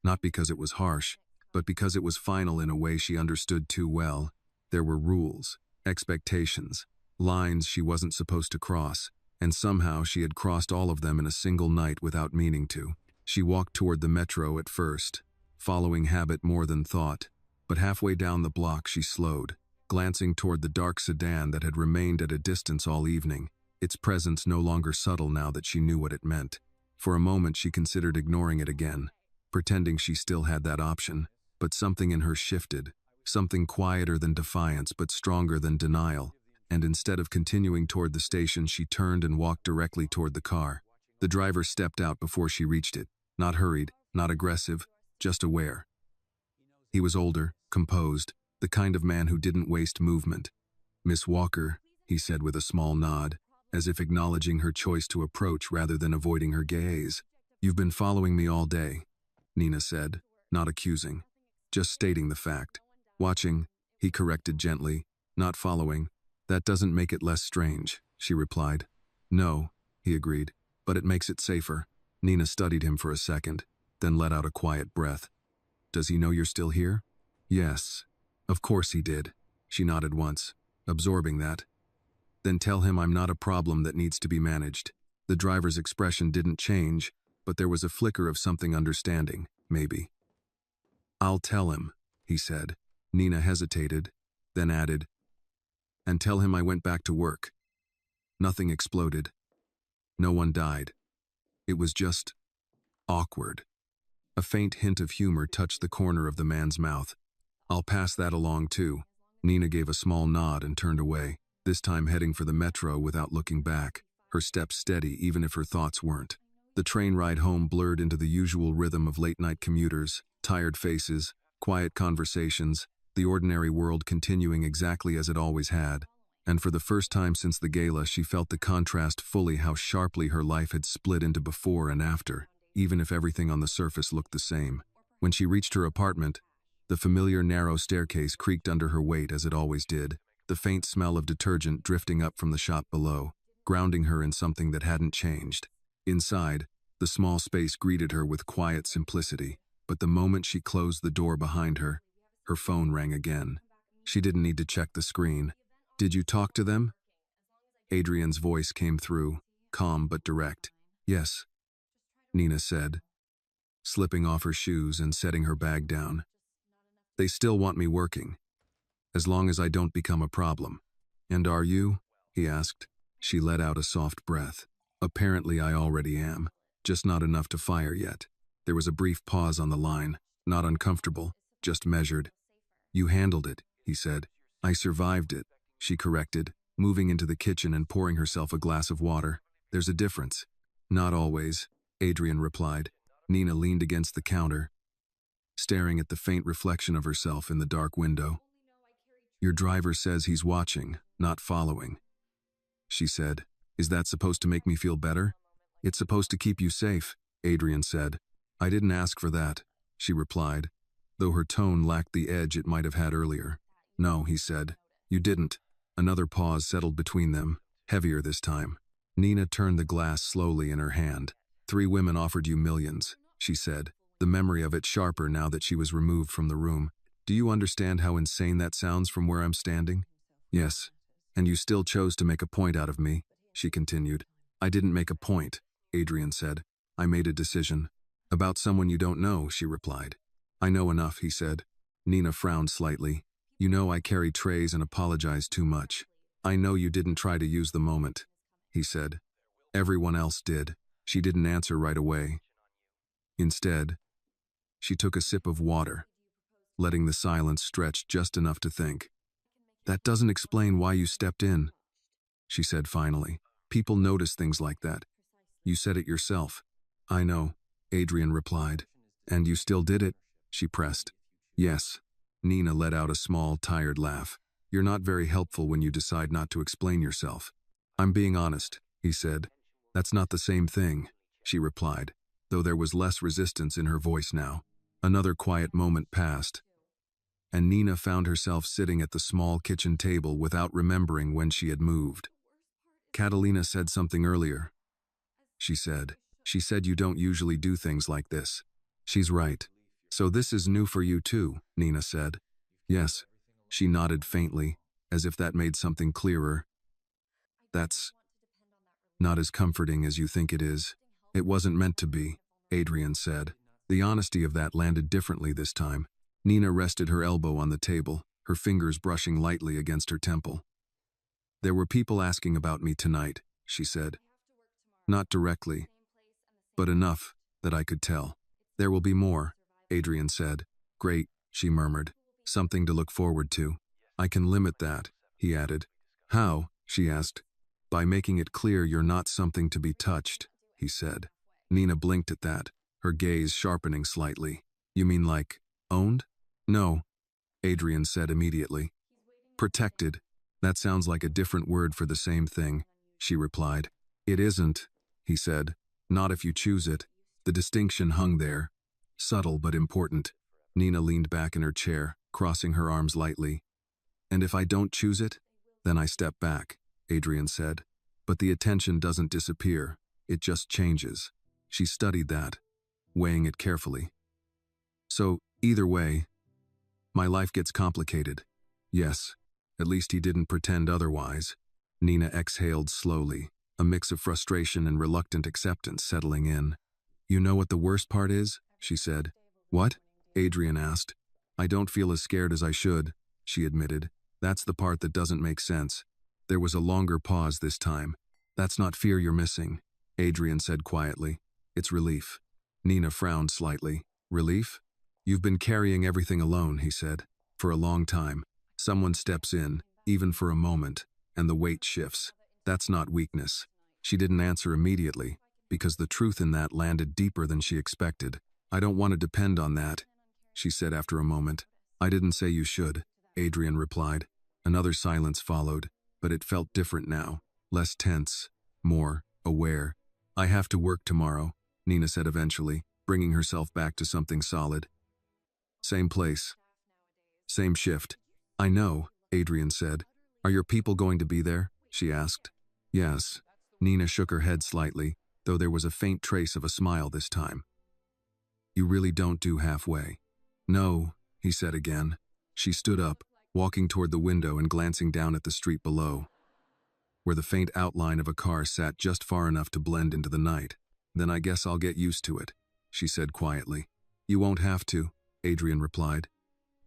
Not because it was harsh, but because it was final in a way she understood too well. There were rules, expectations, lines she wasn't supposed to cross, and somehow she had crossed all of them in a single night without meaning to. She walked toward the metro at first, following habit more than thought, but halfway down the block she slowed, glancing toward the dark sedan that had remained at a distance all evening, its presence no longer subtle now that she knew what it meant. For a moment she considered ignoring it again, pretending she still had that option, but something in her shifted, something quieter than defiance but stronger than denial, and instead of continuing toward the station she turned and walked directly toward the car. The driver stepped out before she reached it, not hurried, not aggressive, just aware. He was older, composed, the kind of man who didn't waste movement. "Miss Walker," he said with a small nod, as if acknowledging her choice to approach rather than avoiding her gaze. "You've been following me all day," Nina said, not accusing, just stating the fact. "Watching," he corrected gently, "not following. That doesn't make it less strange," she replied. "No," he agreed, "but it makes it safer." Nina studied him for a second, then let out a quiet breath. "Does he know you're still here?" "Yes." "Of course he did." She nodded once, absorbing that. "Then tell him I'm not a problem that needs to be managed." The driver's expression didn't change, but there was a flicker of something understanding, maybe. "I'll tell him," he said. Nina hesitated, then added, "And tell him I went back to work." Nothing exploded. No one died. It was just awkward. A faint hint of humor touched the corner of the man's mouth. "I'll pass that along too." Nina gave a small nod and turned away, this time heading for the metro without looking back, her steps steady even if her thoughts weren't. The train ride home blurred into the usual rhythm of late-night commuters, tired faces, quiet conversations, the ordinary world continuing exactly as it always had. And for the first time since the gala, she felt the contrast fully, how sharply her life had split into before and after, even if everything on the surface looked the same. When she reached her apartment, the familiar narrow staircase creaked under her weight as it always did, the faint smell of detergent drifting up from the shop below, grounding her in something that hadn't changed. Inside, the small space greeted her with quiet simplicity, but the moment she closed the door behind her, her phone rang again. She didn't need to check the screen. "Did you talk to them?" Adrian's voice came through, calm but direct. "Yes," Nina said, slipping off her shoes and setting her bag down. "They still want me working, as long as I don't become a problem." "And are you?" he asked. She let out a soft breath. "Apparently I already am, just not enough to fire yet." There was a brief pause on the line, not uncomfortable, just measured. "You handled it," he said. "I survived it," she corrected, moving into the kitchen and pouring herself a glass of water. "There's a difference." "Not always," Adrian replied. Nina leaned against the counter, staring at the faint reflection of herself in the dark window. "Your driver says he's watching, not following," she said. "Is that supposed to make me feel better?" "It's supposed to keep you safe," Adrian said. "I didn't ask for that," she replied, though her tone lacked the edge it might have had earlier. "No," he said. "You didn't." Another pause settled between them, heavier this time. Nina turned the glass slowly in her hand. "3 women offered you millions," she said, the memory of it sharper now that she was removed from the room. "Do you understand how insane that sounds from where I'm standing?" "Yes. And you still chose to make a point out of me," she continued. "I didn't make a point," Adrian said. "I made a decision." "About someone you don't know," she replied. "I know enough," he said. Nina frowned slightly. "You know I carry trays and apologize too much." "I know you didn't try to use the moment," he said. "Everyone else did." She didn't answer right away. Instead, she took a sip of water, letting the silence stretch just enough to think. "That doesn't explain why you stepped in," she said finally. "People notice things like that. You said it yourself." "I know," Adrian replied. "And you still did it?" she pressed. "Yes." Nina let out a small, tired laugh. "You're not very helpful when you decide not to explain yourself." "I'm being honest," he said. "That's not the same thing," she replied, though there was less resistance in her voice now. Another quiet moment passed. and Nina found herself sitting at the small kitchen table without remembering when she had moved. Catalina said something earlier. She said, you don't usually do things like this. She's right. So this is new for you too, Nina said. Yes. She nodded faintly, as if that made something clearer. That's not as comforting as you think it is. It wasn't meant to be, Adrian said. The honesty of that landed differently this time. Nina rested her elbow on the table, her fingers brushing lightly against her temple. There were people asking about me tonight, she said. Not directly, but enough that I could tell. There will be more, Adrian said. Great, she murmured. Something to look forward to. I can limit that, he added. How? She asked. By making it clear you're not something to be touched, he said. Nina blinked at that, her gaze sharpening slightly. You mean like, owned? No, Adrian said immediately. Protected. That sounds like a different word for the same thing, she replied. It isn't, he said. Not if you choose it. The distinction hung there. Subtle but important. Nina leaned back in her chair, crossing her arms lightly. And if I don't choose it, then I step back, Adrian said. But the attention doesn't disappear. It just changes. She studied that, weighing it carefully. So, either way, my life gets complicated. Yes, at least he didn't pretend otherwise. Nina exhaled slowly, a mix of frustration and reluctant acceptance settling in. You know what the worst part is? She said. What? Adrian asked. I don't feel as scared as I should, she admitted. That's the part that doesn't make sense. There was a longer pause this time. That's not fear you're missing, Adrian said quietly. It's relief. Nina frowned slightly. Relief? You've been carrying everything alone, he said. For a long time. Someone steps in, even for a moment, and the weight shifts. That's not weakness. She didn't answer immediately, because the truth in that landed deeper than she expected. I don't want to depend on that, she said after a moment. I didn't say you should, Adrian replied. Another silence followed, but it felt different now, less tense, more aware. I have to work tomorrow, Nina said eventually, bringing herself back to something solid. Same place. Same shift. I know, Adrian said. Are your people going to be there? She asked. Yes. Nina shook her head slightly, though there was a faint trace of a smile this time. You really don't do halfway. No, he said again. She stood up, walking toward the window and glancing down at the street below, where the faint outline of a car sat just far enough to blend into the night. Then I guess I'll get used to it, she said quietly. You won't have to, Adrian replied.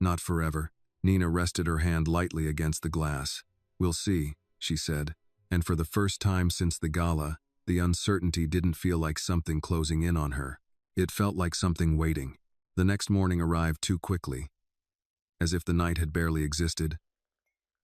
Not forever. Nina rested her hand lightly against the glass. We'll see, she said. And for the first time since the gala, the uncertainty didn't feel like something closing in on her. It felt like something waiting. The next morning arrived too quickly, as if the night had barely existed.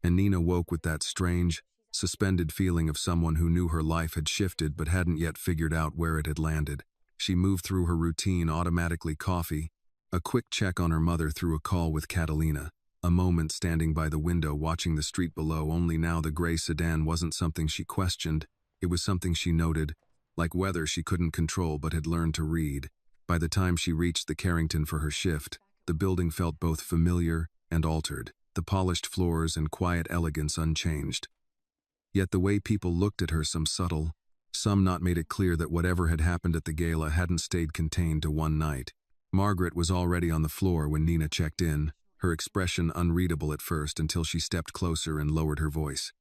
And Nina woke with that strange, suspended feeling of someone who knew her life had shifted but hadn't yet figured out where it had landed. She moved through her routine, automatically coffee, a quick check on her mother through a call with Catalina, a moment standing by the window watching the street below. Only now the gray sedan wasn't something she questioned, it was something she noted, like weather she couldn't control but had learned to read. By the time she reached the Carrington for her shift, the building felt both familiar and altered, the polished floors and quiet elegance unchanged. Yet the way people looked at her, some not made it clear that whatever had happened at the gala hadn't stayed contained to one night. Margaret was already on the floor when Nina checked in, her expression unreadable at first until she stepped closer and lowered her voice.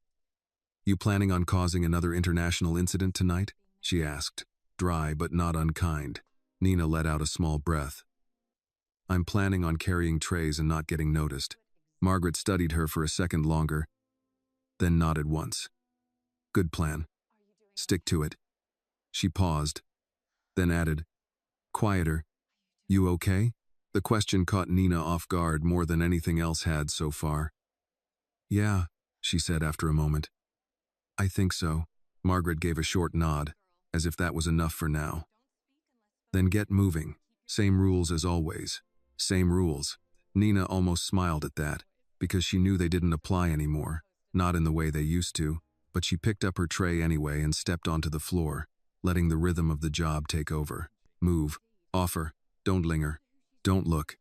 You planning on causing another international incident tonight? She asked, dry but not unkind. Nina let out a small breath. I'm planning on carrying trays and not getting noticed. Margaret studied her for a second longer, then nodded once. Good plan. Stick to it. She paused, then added, quieter. You okay? The question caught Nina off guard more than anything else had so far. Yeah, she said after a moment. I think so. Margaret gave a short nod, as if that was enough for now. Then get moving. Same rules as always. Same rules. Nina almost smiled at that, because she knew they didn't apply anymore, not in the way they used to, but she picked up her tray anyway and stepped onto the floor, letting the rhythm of the job take over. Move. Offer. Don't linger. Don't look.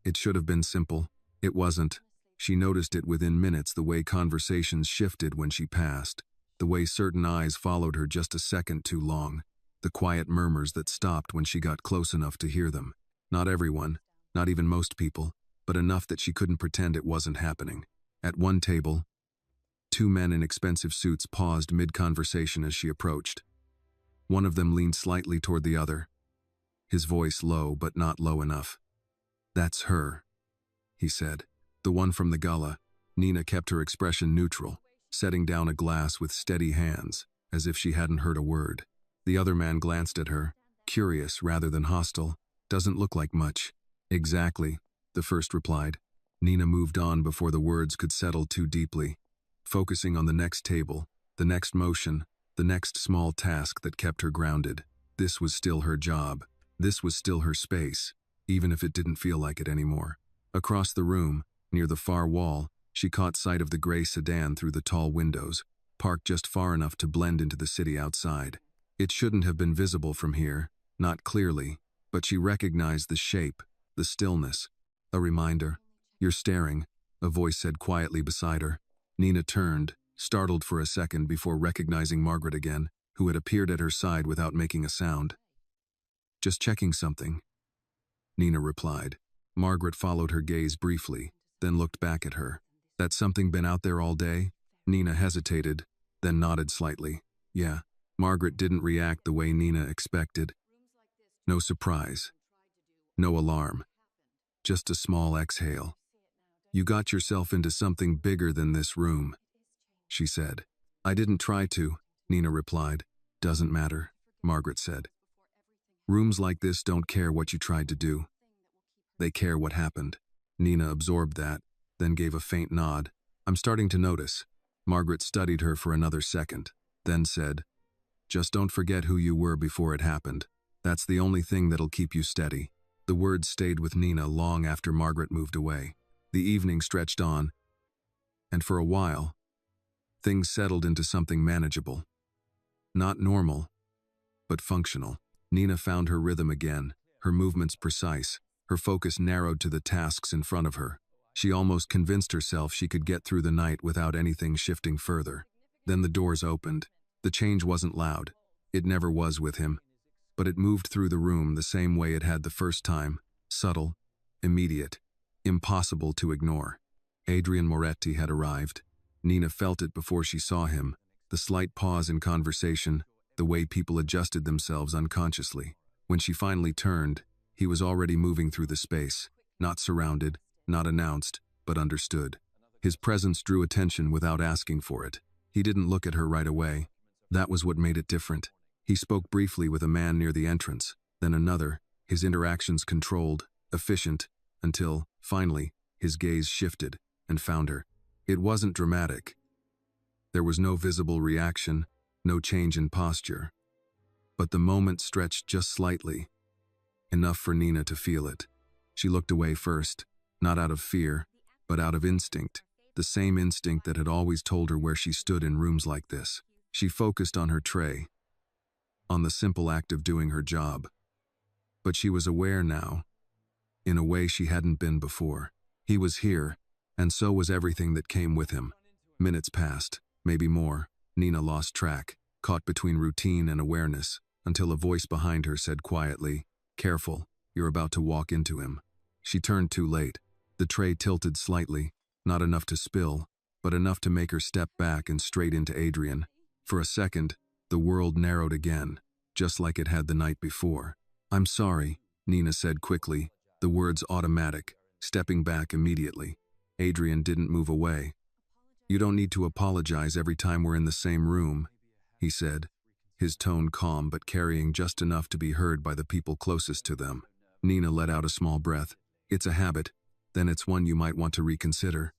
It should have been simple. It wasn't. She noticed it within minutes, the way conversations shifted when she passed, the way certain eyes followed her just a second too long, the quiet murmurs that stopped when she got close enough to hear them. Not everyone, not even most people, but enough that she couldn't pretend it wasn't happening. At one table, two men in expensive suits paused mid-conversation as she approached. One of them leaned slightly toward the other, his voice low but not low enough. "That's her," he said. "The one from the Gala." Nina kept her expression neutral, setting down a glass with steady hands, as if she hadn't heard a word. The other man glanced at her, curious rather than hostile. "Doesn't look like much." "Exactly," the first replied. Nina moved on before the words could settle too deeply, focusing on the next table, the next motion, the next small task that kept her grounded. This was still her job. This was still her space, even if it didn't feel like it anymore. Across the room, near the far wall, she caught sight of the gray sedan through the tall windows, parked just far enough to blend into the city outside. It shouldn't have been visible from here, not clearly, but she recognized the shape, the stillness. A reminder. "You're staring," a voice said quietly beside her. Nina turned, startled for a second before recognizing Margaret again, who had appeared at her side without making a sound. "Just checking something," Nina replied. Margaret followed her gaze briefly, then looked back at her. "That something been out there all day?" Nina hesitated, then nodded slightly. "Yeah." Margaret didn't react the way Nina expected. No surprise. No alarm. Just a small exhale. "You got yourself into something bigger than this room," she said. "I didn't try to," Nina replied. "Doesn't matter," Margaret said. "Rooms like this don't care what you tried to do. They care what happened." Nina absorbed that, then gave a faint nod. "I'm starting to notice." Margaret studied her for another second, then said, "Just don't forget who you were before it happened. That's the only thing that'll keep you steady." The words stayed with Nina long after Margaret moved away. The evening stretched on, and for a while, things settled into something manageable. Not normal, but functional. Nina found her rhythm again, her movements precise, her focus narrowed to the tasks in front of her. She almost convinced herself she could get through the night without anything shifting further. Then the doors opened. The change wasn't loud. It never was with him. But it moved through the room the same way it had the first time, subtle, immediate, impossible to ignore. Adrian Moretti had arrived. Nina felt it before she saw him, the slight pause in conversation, the way people adjusted themselves unconsciously. When she finally turned, he was already moving through the space, not surrounded, not announced, but understood. His presence drew attention without asking for it. He didn't look at her right away. That was what made it different. He spoke briefly with a man near the entrance, then another, his interactions controlled, efficient, until, finally, his gaze shifted and found her. It wasn't dramatic. There was no visible reaction, no change in posture. But the moment stretched just slightly, enough for Nina to feel it. She looked away first, not out of fear, but out of instinct, the same instinct that had always told her where she stood in rooms like this. She focused on her tray, on the simple act of doing her job. But she was aware now, in a way she hadn't been before. He was here, and so was everything that came with him. Minutes passed, maybe more. Nina lost track, caught between routine and awareness, until a voice behind her said quietly, "Careful, you're about to walk into him." She turned too late. The tray tilted slightly, not enough to spill, but enough to make her step back and straight into Adrian. For a second, the world narrowed again, just like it had the night before. "I'm sorry," Nina said quickly, the words automatic, stepping back immediately. Adrian didn't move away. "You don't need to apologize every time we're in the same room," he said, his tone calm but carrying just enough to be heard by the people closest to them. Nina let out a small breath. "It's a habit, then it's one you might want to reconsider,"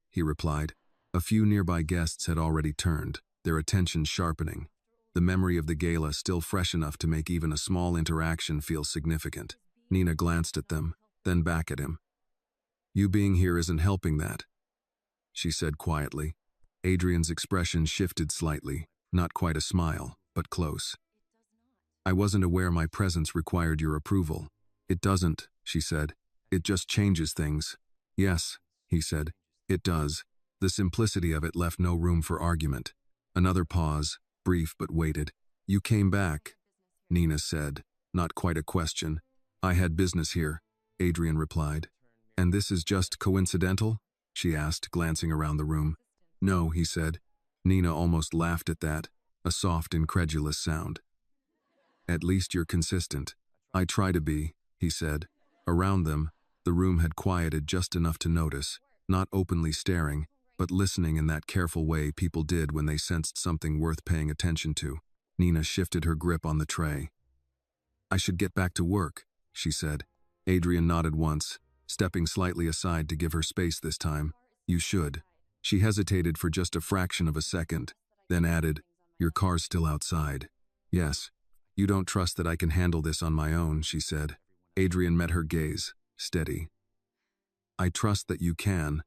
he replied. A few nearby guests had already turned, their attention sharpening, the memory of the gala still fresh enough to make even a small interaction feel significant. Nina glanced at them, then back at him. "You being here isn't helping that," she said quietly. Adrian's expression shifted slightly, not quite a smile, but close. "I wasn't aware my presence required your approval." "It doesn't," she said. "It just changes things." "Yes," he said. It does. The simplicity of it left no room for argument. Another pause, brief but weighted. You came back, Nina said, not quite a question. I had business here, Adrian replied. And this is just coincidental? She asked, glancing around the room. No, he said. Nina almost laughed at that, a soft, incredulous sound. At least you're consistent. I try to be, he said. Around them, the room had quieted just enough to notice, not openly staring, but listening in that careful way people did when they sensed something worth paying attention to. Nina shifted her grip on the tray. I should get back to work, she said. Adrian nodded once, stepping slightly aside to give her space this time. You should. She hesitated for just a fraction of a second, then added, Your car's still outside. Yes. You don't trust that I can handle this on my own, she said. Adrian met her gaze, steady. I trust that you can.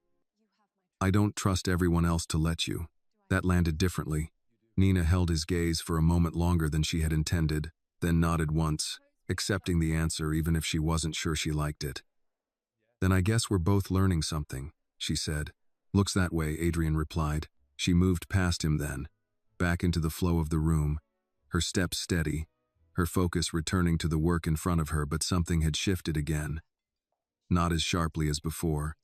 I don't trust everyone else to let you. That landed differently. Nina held his gaze for a moment longer than she had intended, then nodded once, accepting the answer even if she wasn't sure she liked it. Then I guess we're both learning something, she said. Looks that way, Adrian replied. She moved past him then, back into the flow of the room, her steps steady, her focus returning to the work in front of her, but something had shifted again. Not as sharply as before,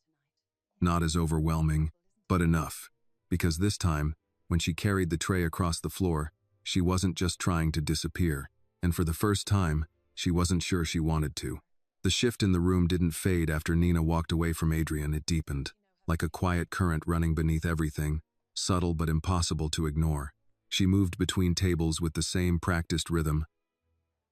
not as overwhelming, but enough, because this time, when she carried the tray across the floor, she wasn't just trying to disappear, and for the first time, she wasn't sure she wanted to. The shift in the room didn't fade after Nina walked away from Adrian, it deepened, like a quiet current running beneath everything, subtle but impossible to ignore. She moved between tables with the same practiced rhythm,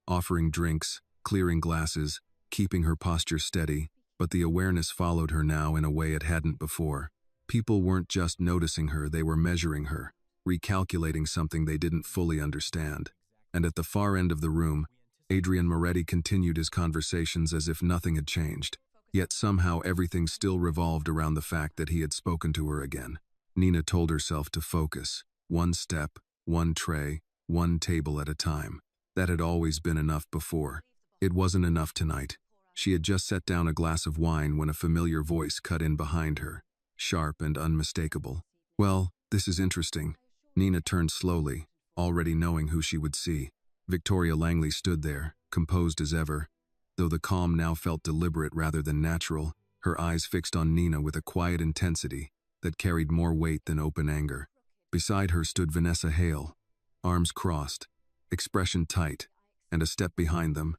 offering drinks, clearing glasses, keeping her posture steady, but the awareness followed her now in a way it hadn't before. People weren't just noticing her, they were measuring her, recalculating something they didn't fully understand. And at the far end of the room, Adrian Moretti continued his conversations as if nothing had changed. Yet somehow everything still revolved around the fact that he had spoken to her again. Nina told herself to focus, one step, one tray, one table at a time. That had always been enough before. It wasn't enough tonight. She had just set down a glass of wine when a familiar voice cut in behind her, sharp and unmistakable. Well, this is interesting. Nina turned slowly, already knowing who she would see. Victoria Langley stood there, composed as ever, though the calm now felt deliberate rather than natural, her eyes fixed on Nina with a quiet intensity that carried more weight than open anger. Beside her stood Vanessa Hale, arms crossed, expression tight, and a step behind them,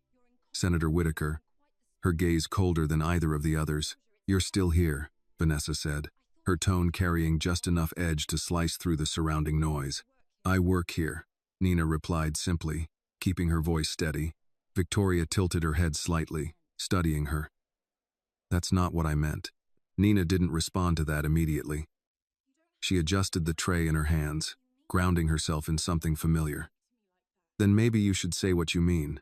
Senator Whitaker, her gaze colder than either of the others. You're still here, Vanessa said, her tone carrying just enough edge to slice through the surrounding noise. I work here, Nina replied simply, keeping her voice steady. Victoria tilted her head slightly, studying her. That's not what I meant. Nina didn't respond to that immediately. She adjusted the tray in her hands, grounding herself in something familiar. Then maybe you should say what you mean,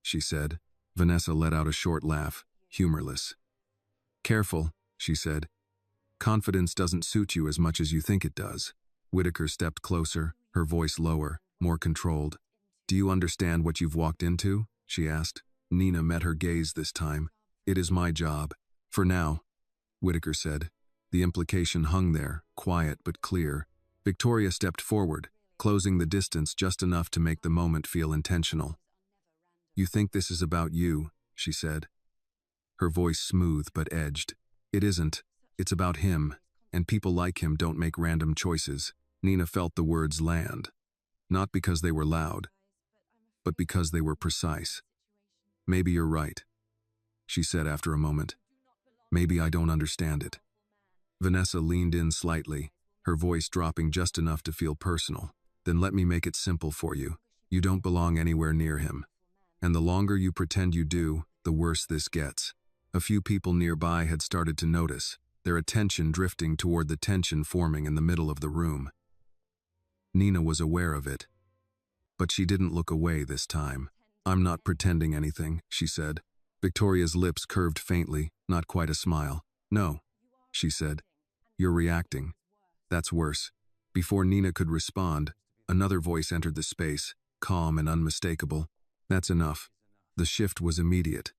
she said. Vanessa let out a short laugh, humorless. Careful, she said. Confidence doesn't suit you as much as you think it does. Whitaker stepped closer, her voice lower, more controlled. Do you understand what you've walked into? She asked. Nina met her gaze this time. It is my job. For now, Whitaker said. The implication hung there, quiet but clear. Victoria stepped forward, closing the distance just enough to make the moment feel intentional. You think this is about you, she said. Her voice smooth but edged. It isn't. It's about him, and people like him don't make random choices. Nina felt the words land, not because they were loud, but because they were precise. Maybe you're right, she said after a moment. Maybe I don't understand it. Vanessa leaned in slightly, her voice dropping just enough to feel personal. Then let me make it simple for you. You don't belong anywhere near him. And the longer you pretend you do, the worse this gets. A few people nearby had started to notice, their attention drifting toward the tension forming in the middle of the room. Nina was aware of it, but she didn't look away this time. I'm not pretending anything, she said. Victoria's lips curved faintly, not quite a smile. No, she said. You're reacting. That's worse. Before Nina could respond, another voice entered the space, calm and unmistakable. That's enough. The shift was immediate.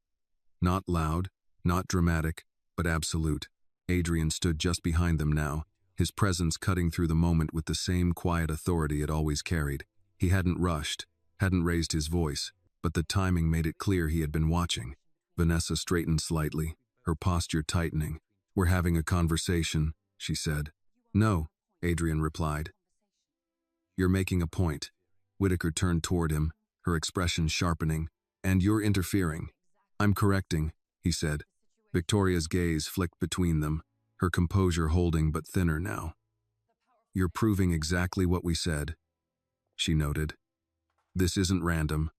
Not loud, not dramatic, but absolute. Adrian stood just behind them now, his presence cutting through the moment with the same quiet authority it always carried. He hadn't rushed, hadn't raised his voice, but the timing made it clear he had been watching. Vanessa straightened slightly, her posture tightening. "We're having a conversation," she said. "No," Adrian replied. "You're making a point." Whitaker turned toward him, her expression sharpening. "And you're interfering." "I'm correcting," he said. Victoria's gaze flicked between them, her composure holding but thinner now. "You're proving exactly what we said," she noted. "This isn't random.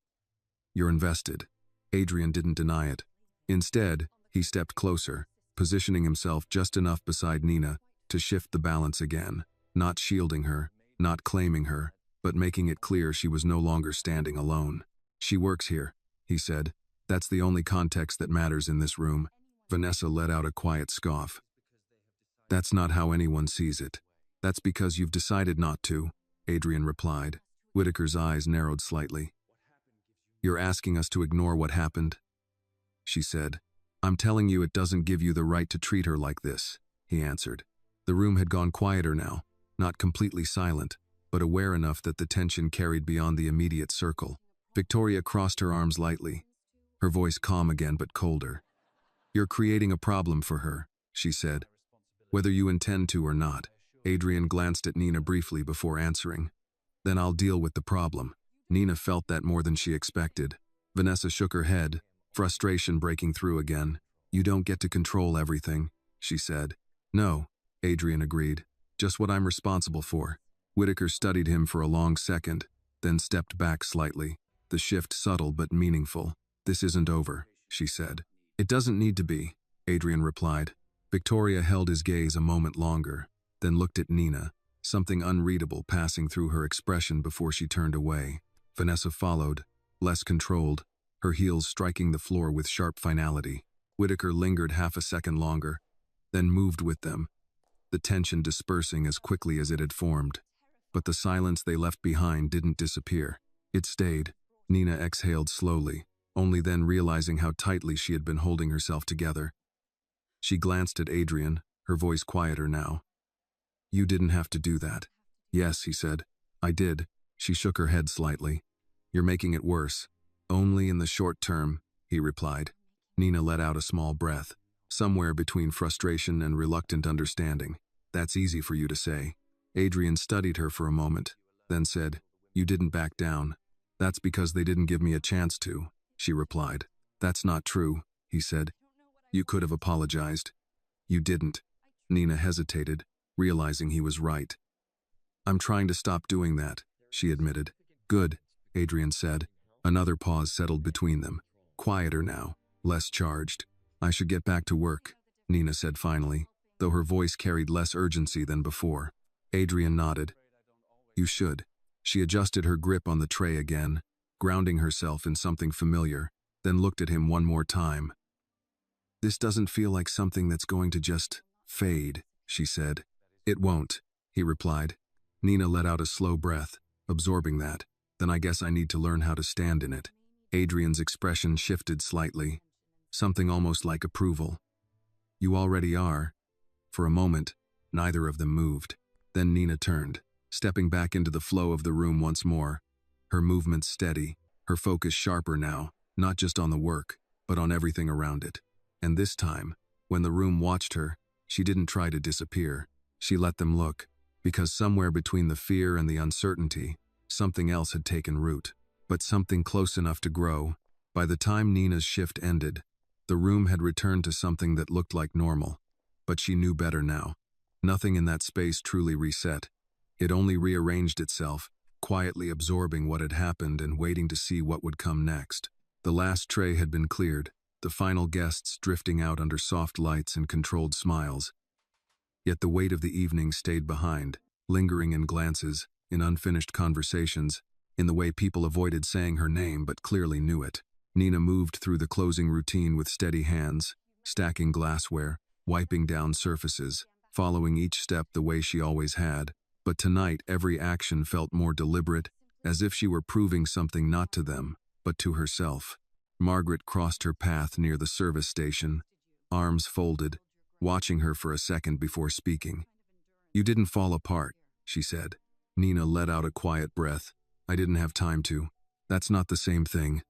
You're invested." Adrian didn't deny it. Instead, he stepped closer, positioning himself just enough beside Nina to shift the balance again, not shielding her, not claiming her, but making it clear she was no longer standing alone. "She works here," he said. "That's the only context that matters in this room." Vanessa let out a quiet scoff. "That's not how anyone sees it." "That's because you've decided not to," Adrian replied. Whitaker's eyes narrowed slightly. "You're asking us to ignore what happened?" she said. "I'm telling you it doesn't give you the right to treat her like this," he answered. The room had gone quieter now, not completely silent, but aware enough that the tension carried beyond the immediate circle. Victoria crossed her arms lightly, her voice calm again but colder. "You're creating a problem for her," she said. "Whether you intend to or not." Adrian glanced at Nina briefly before answering. "Then I'll deal with the problem." Nina felt that more than she expected. Vanessa shook her head, frustration breaking through again. "You don't get to control everything," she said. "No," Adrian agreed. "Just what I'm responsible for." Whitaker studied him for a long second, then stepped back slightly, the shift subtle but meaningful. "This isn't over," she said. "It doesn't need to be," Adrian replied. Victoria held his gaze a moment longer, then looked at Nina, something unreadable passing through her expression before she turned away. Vanessa followed, less controlled, her heels striking the floor with sharp finality. Whitaker lingered half a second longer, then moved with them, the tension dispersing as quickly as it had formed. But the silence they left behind didn't disappear. It stayed. Nina exhaled slowly, only then realizing how tightly she had been holding herself together. She glanced at Adrian, her voice quieter now. "You didn't have to do that." "Yes," he said. "I did." She shook her head slightly. "You're making it worse." "Only in the short term," he replied. Nina let out a small breath, somewhere between frustration and reluctant understanding. "That's easy for you to say." Adrian studied her for a moment, then said, "You didn't back down." "That's because they didn't give me a chance to," she replied. "That's not true," he said. "You could have apologized." "You didn't." Nina hesitated, realizing he was right. "I'm trying to stop doing that," she admitted. "Good," Adrian said. Another pause settled between them, quieter now, less charged. "I should get back to work," Nina said finally, though her voice carried less urgency than before. Adrian nodded. "You should." She adjusted her grip on the tray again, grounding herself in something familiar, then looked at him one more time. "This doesn't feel like something that's going to just fade," she said. "It won't," he replied. Nina let out a slow breath, absorbing that. "Then I guess I need to learn how to stand in it." Adrian's expression shifted slightly, something almost like approval. "You already are." For a moment, neither of them moved. Then Nina turned, stepping back into the flow of the room once more, her movements steady, her focus sharper now, not just on the work, but on everything around it. And this time, when the room watched her, she didn't try to disappear. She let them look, because somewhere between the fear and the uncertainty, something else had taken root, but something close enough to grow. By the time Nina's shift ended, the room had returned to something that looked like normal, but she knew better now. Nothing in that space truly reset. It only rearranged itself, quietly absorbing what had happened and waiting to see what would come next. The last tray had been cleared, the final guests drifting out under soft lights and controlled smiles. Yet the weight of the evening stayed behind, lingering in glances, in unfinished conversations, in the way people avoided saying her name but clearly knew it. Nina moved through the closing routine with steady hands, stacking glassware, wiping down surfaces, following each step the way she always had. But tonight every action felt more deliberate, as if she were proving something not to them, but to herself. Margaret crossed her path near the service station, arms folded, watching her for a second before speaking. "You didn't fall apart," she said. Nina let out a quiet breath. "I didn't have time to." "That's not the same thing,"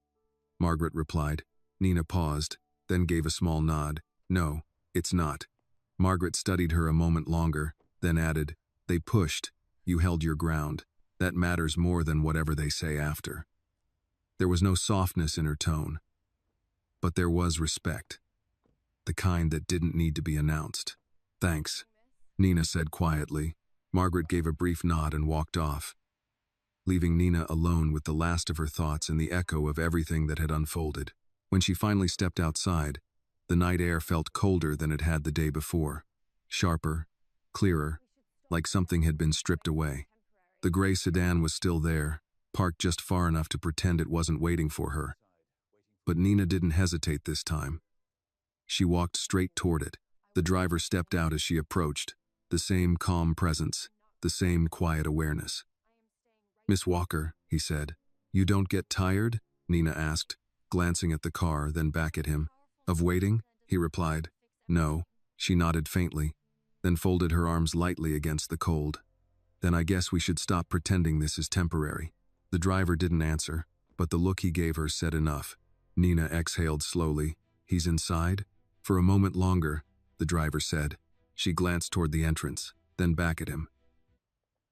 Margaret replied. Nina paused, then gave a small nod. "No, it's not." Margaret studied her a moment longer, then added, "They pushed. You held your ground. That matters more than whatever they say after." There was no softness in her tone, but there was respect. The kind that didn't need to be announced. "Thanks," Nina said quietly. Margaret gave a brief nod and walked off, leaving Nina alone with the last of her thoughts and the echo of everything that had unfolded. When she finally stepped outside, the night air felt colder than it had the day before. Sharper, clearer, like something had been stripped away. The gray sedan was still there, parked just far enough to pretend it wasn't waiting for her. But Nina didn't hesitate this time. She walked straight toward it. The driver stepped out as she approached, the same calm presence, the same quiet awareness. "Miss Walker," he said. "You don't get tired?" Nina asked, glancing at the car, then back at him. "Of waiting?" he replied. "No." She nodded faintly, then folded her arms lightly against the cold. "Then I guess we should stop pretending this is temporary." The driver didn't answer, but the look he gave her said enough. Nina exhaled slowly. "He's inside?" "For a moment longer," the driver said. She glanced toward the entrance, then back at him.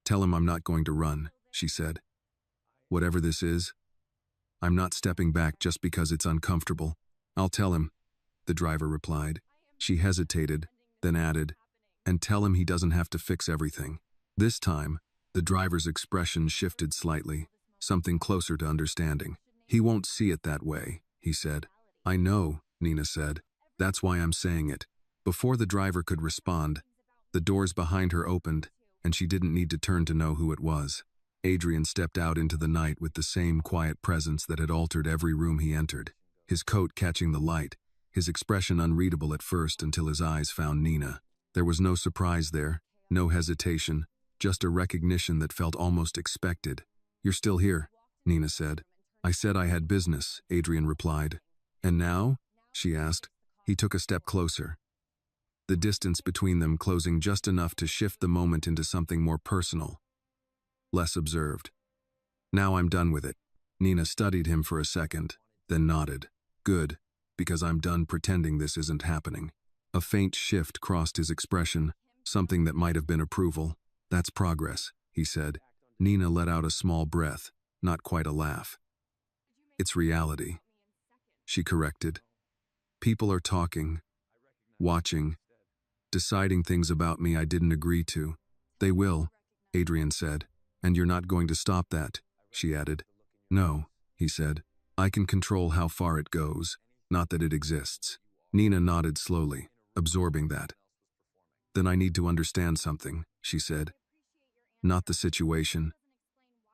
"Tell him I'm not going to run," she said. "Whatever this is, I'm not stepping back just because it's uncomfortable." "I'll tell him," the driver replied. She hesitated, then added, "And tell him he doesn't have to fix everything." This time, the driver's expression shifted slightly, something closer to understanding. "He won't see it that way," he said. "I know," Nina said. "That's why I'm saying it." Before the driver could respond, the doors behind her opened, and she didn't need to turn to know who it was. Adrian stepped out into the night with the same quiet presence that had altered every room he entered, his coat catching the light, his expression unreadable at first until his eyes found Nina. There was no surprise there, no hesitation, just a recognition that felt almost expected. "You're still here," Nina said. "I said I had business," Adrian replied. "And now?" she asked. He took a step closer, the distance between them closing just enough to shift the moment into something more personal, less observed. "Now I'm done with it." Nina studied him for a second, then nodded. "Good, because I'm done pretending this isn't happening." A faint shift crossed his expression, something that might have been approval. "That's progress," he said. Nina let out a small breath, not quite a laugh. "It's reality," she corrected. "People are talking, watching, deciding things about me I didn't agree to." "They will," Adrian said. "And you're not going to stop that," she added. "No," he said. "I can control how far it goes, not that it exists." Nina nodded slowly, absorbing that. "Then I need to understand something," she said. "Not the situation.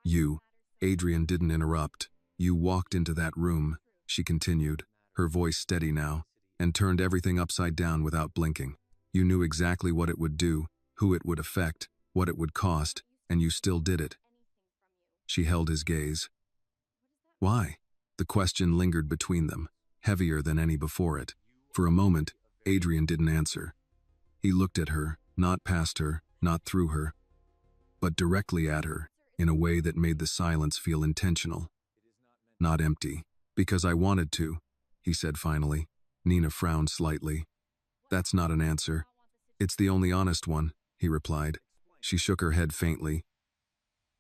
You." Adrian didn't interrupt. "You walked into that room," she continued, her voice steady now, "and turned everything upside down without blinking. You knew exactly what it would do, who it would affect, what it would cost, and you still did it." She held his gaze. "Why?" The question lingered between them, heavier than any before it. For a moment, Adrian didn't answer. He looked at her, not past her, not through her, but directly at her, in a way that made the silence feel intentional, not empty. "Because I wanted to," he said finally. Nina frowned slightly. "That's not an answer." "It's the only honest one," he replied. She shook her head faintly.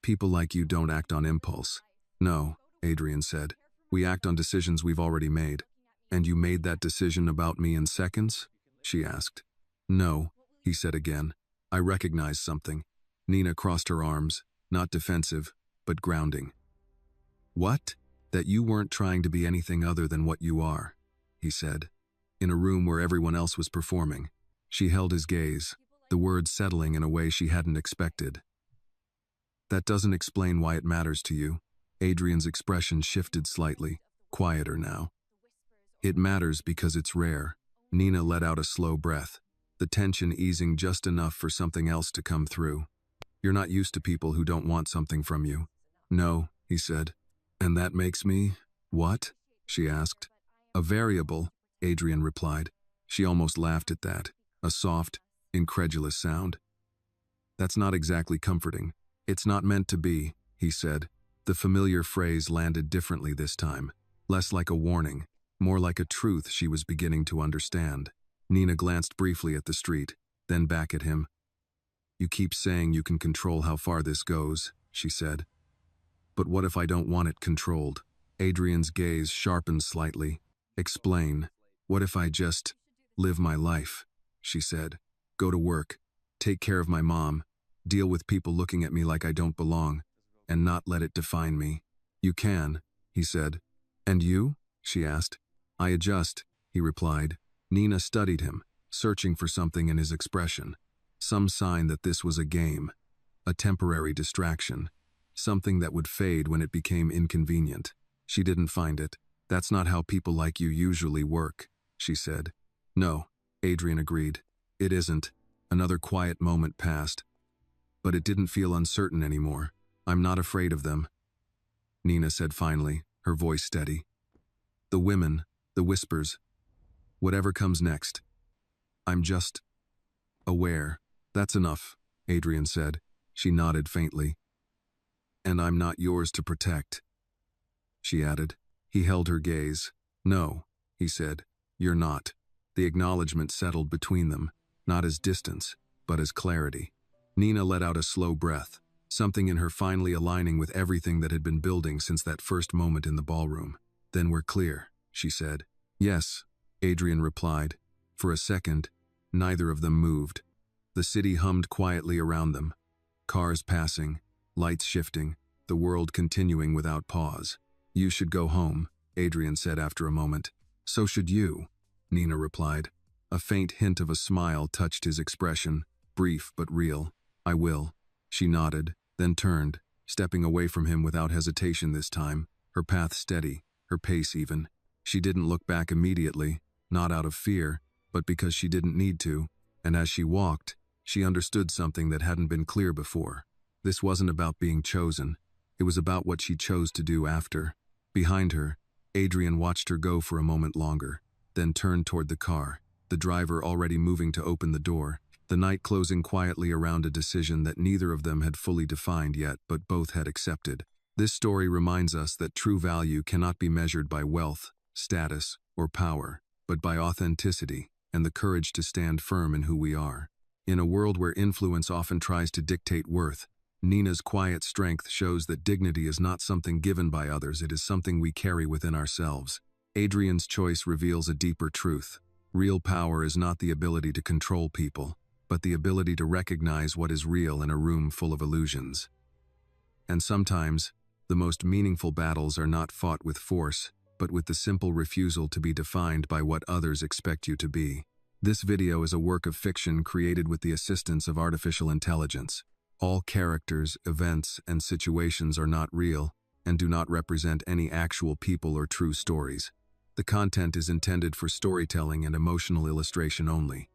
"People like you don't act on impulse." "No," Adrian said. "We act on decisions we've already made." "And you made that decision about me in seconds?" she asked. "No," he said again. "I recognized something." Nina crossed her arms, not defensive, but grounding. "What?" "That you weren't trying to be anything other than what you are," he said, in a room where everyone else was performing. She held his gaze, the words settling in a way she hadn't expected. "That doesn't explain why it matters to you." Adrian's expression shifted slightly, quieter now. "It matters because it's rare." Nina let out a slow breath, the tension easing just enough for something else to come through. "You're not used to people who don't want something from you." "No," he said. "And that makes me—" "What?" she asked. "A variable," Adrian replied. She almost laughed at that. a soft, incredulous sound. That's not exactly comforting. It's not meant to be, he said. The familiar phrase landed differently this time, less like a warning, more like a truth she was beginning to understand. Nina glanced briefly at the street, then back at him. You keep saying you can control how far this goes, she said. But what if I don't want it controlled? Adrian's gaze sharpened slightly. Explain. What if I just live my life? She said. Go to work, take care of my mom, deal with people looking at me like I don't belong, and not let it define me. You can, he said. And you? She asked. I adjust, he replied. Nina studied him, searching for something in his expression. Some sign that this was a game, a temporary distraction, something that would fade when it became inconvenient. She didn't find it. That's not how people like you usually work, she said. No, Adrian agreed. It isn't. Another quiet moment passed. But it didn't feel uncertain anymore. I'm not afraid of them, Nina said finally, her voice steady. The women, the whispers, whatever comes next. I'm just aware. That's enough, Adrian said. She nodded faintly. And I'm not yours to protect, she added. He held her gaze. No, he said. You're not. The acknowledgement settled between them, not as distance, but as clarity. Nina let out a slow breath, something in her finally aligning with everything that had been building since that first moment in the ballroom. Then we're clear, she said. Yes, Adrian replied. For a second, neither of them moved. The city hummed quietly around them. Cars passing, lights shifting, the world continuing without pause. You should go home, Adrian said after a moment. So should you, Nina replied. A faint hint of a smile touched his expression, brief but real. I will. She nodded, then turned, stepping away from him without hesitation this time, her path steady, her pace even. She didn't look back immediately, not out of fear, but because she didn't need to, and as she walked, she understood something that hadn't been clear before. This wasn't about being chosen. It was about what she chose to do after. Behind her, Adrian watched her go for a moment longer, then turned toward the car, the driver already moving to open the door, the night closing quietly around a decision that neither of them had fully defined yet, but both had accepted. This story reminds us that true value cannot be measured by wealth, status, or power, but by authenticity and the courage to stand firm in who we are. In a world where influence often tries to dictate worth, Nina's quiet strength shows that dignity is not something given by others, it is something we carry within ourselves. Adrian's choice reveals a deeper truth. Real power is not the ability to control people, but the ability to recognize what is real in a room full of illusions. And sometimes, the most meaningful battles are not fought with force, but with the simple refusal to be defined by what others expect you to be. This video is a work of fiction created with the assistance of artificial intelligence. All characters, events, and situations are not real and do not represent any actual people or true stories. The content is intended for storytelling and emotional illustration only.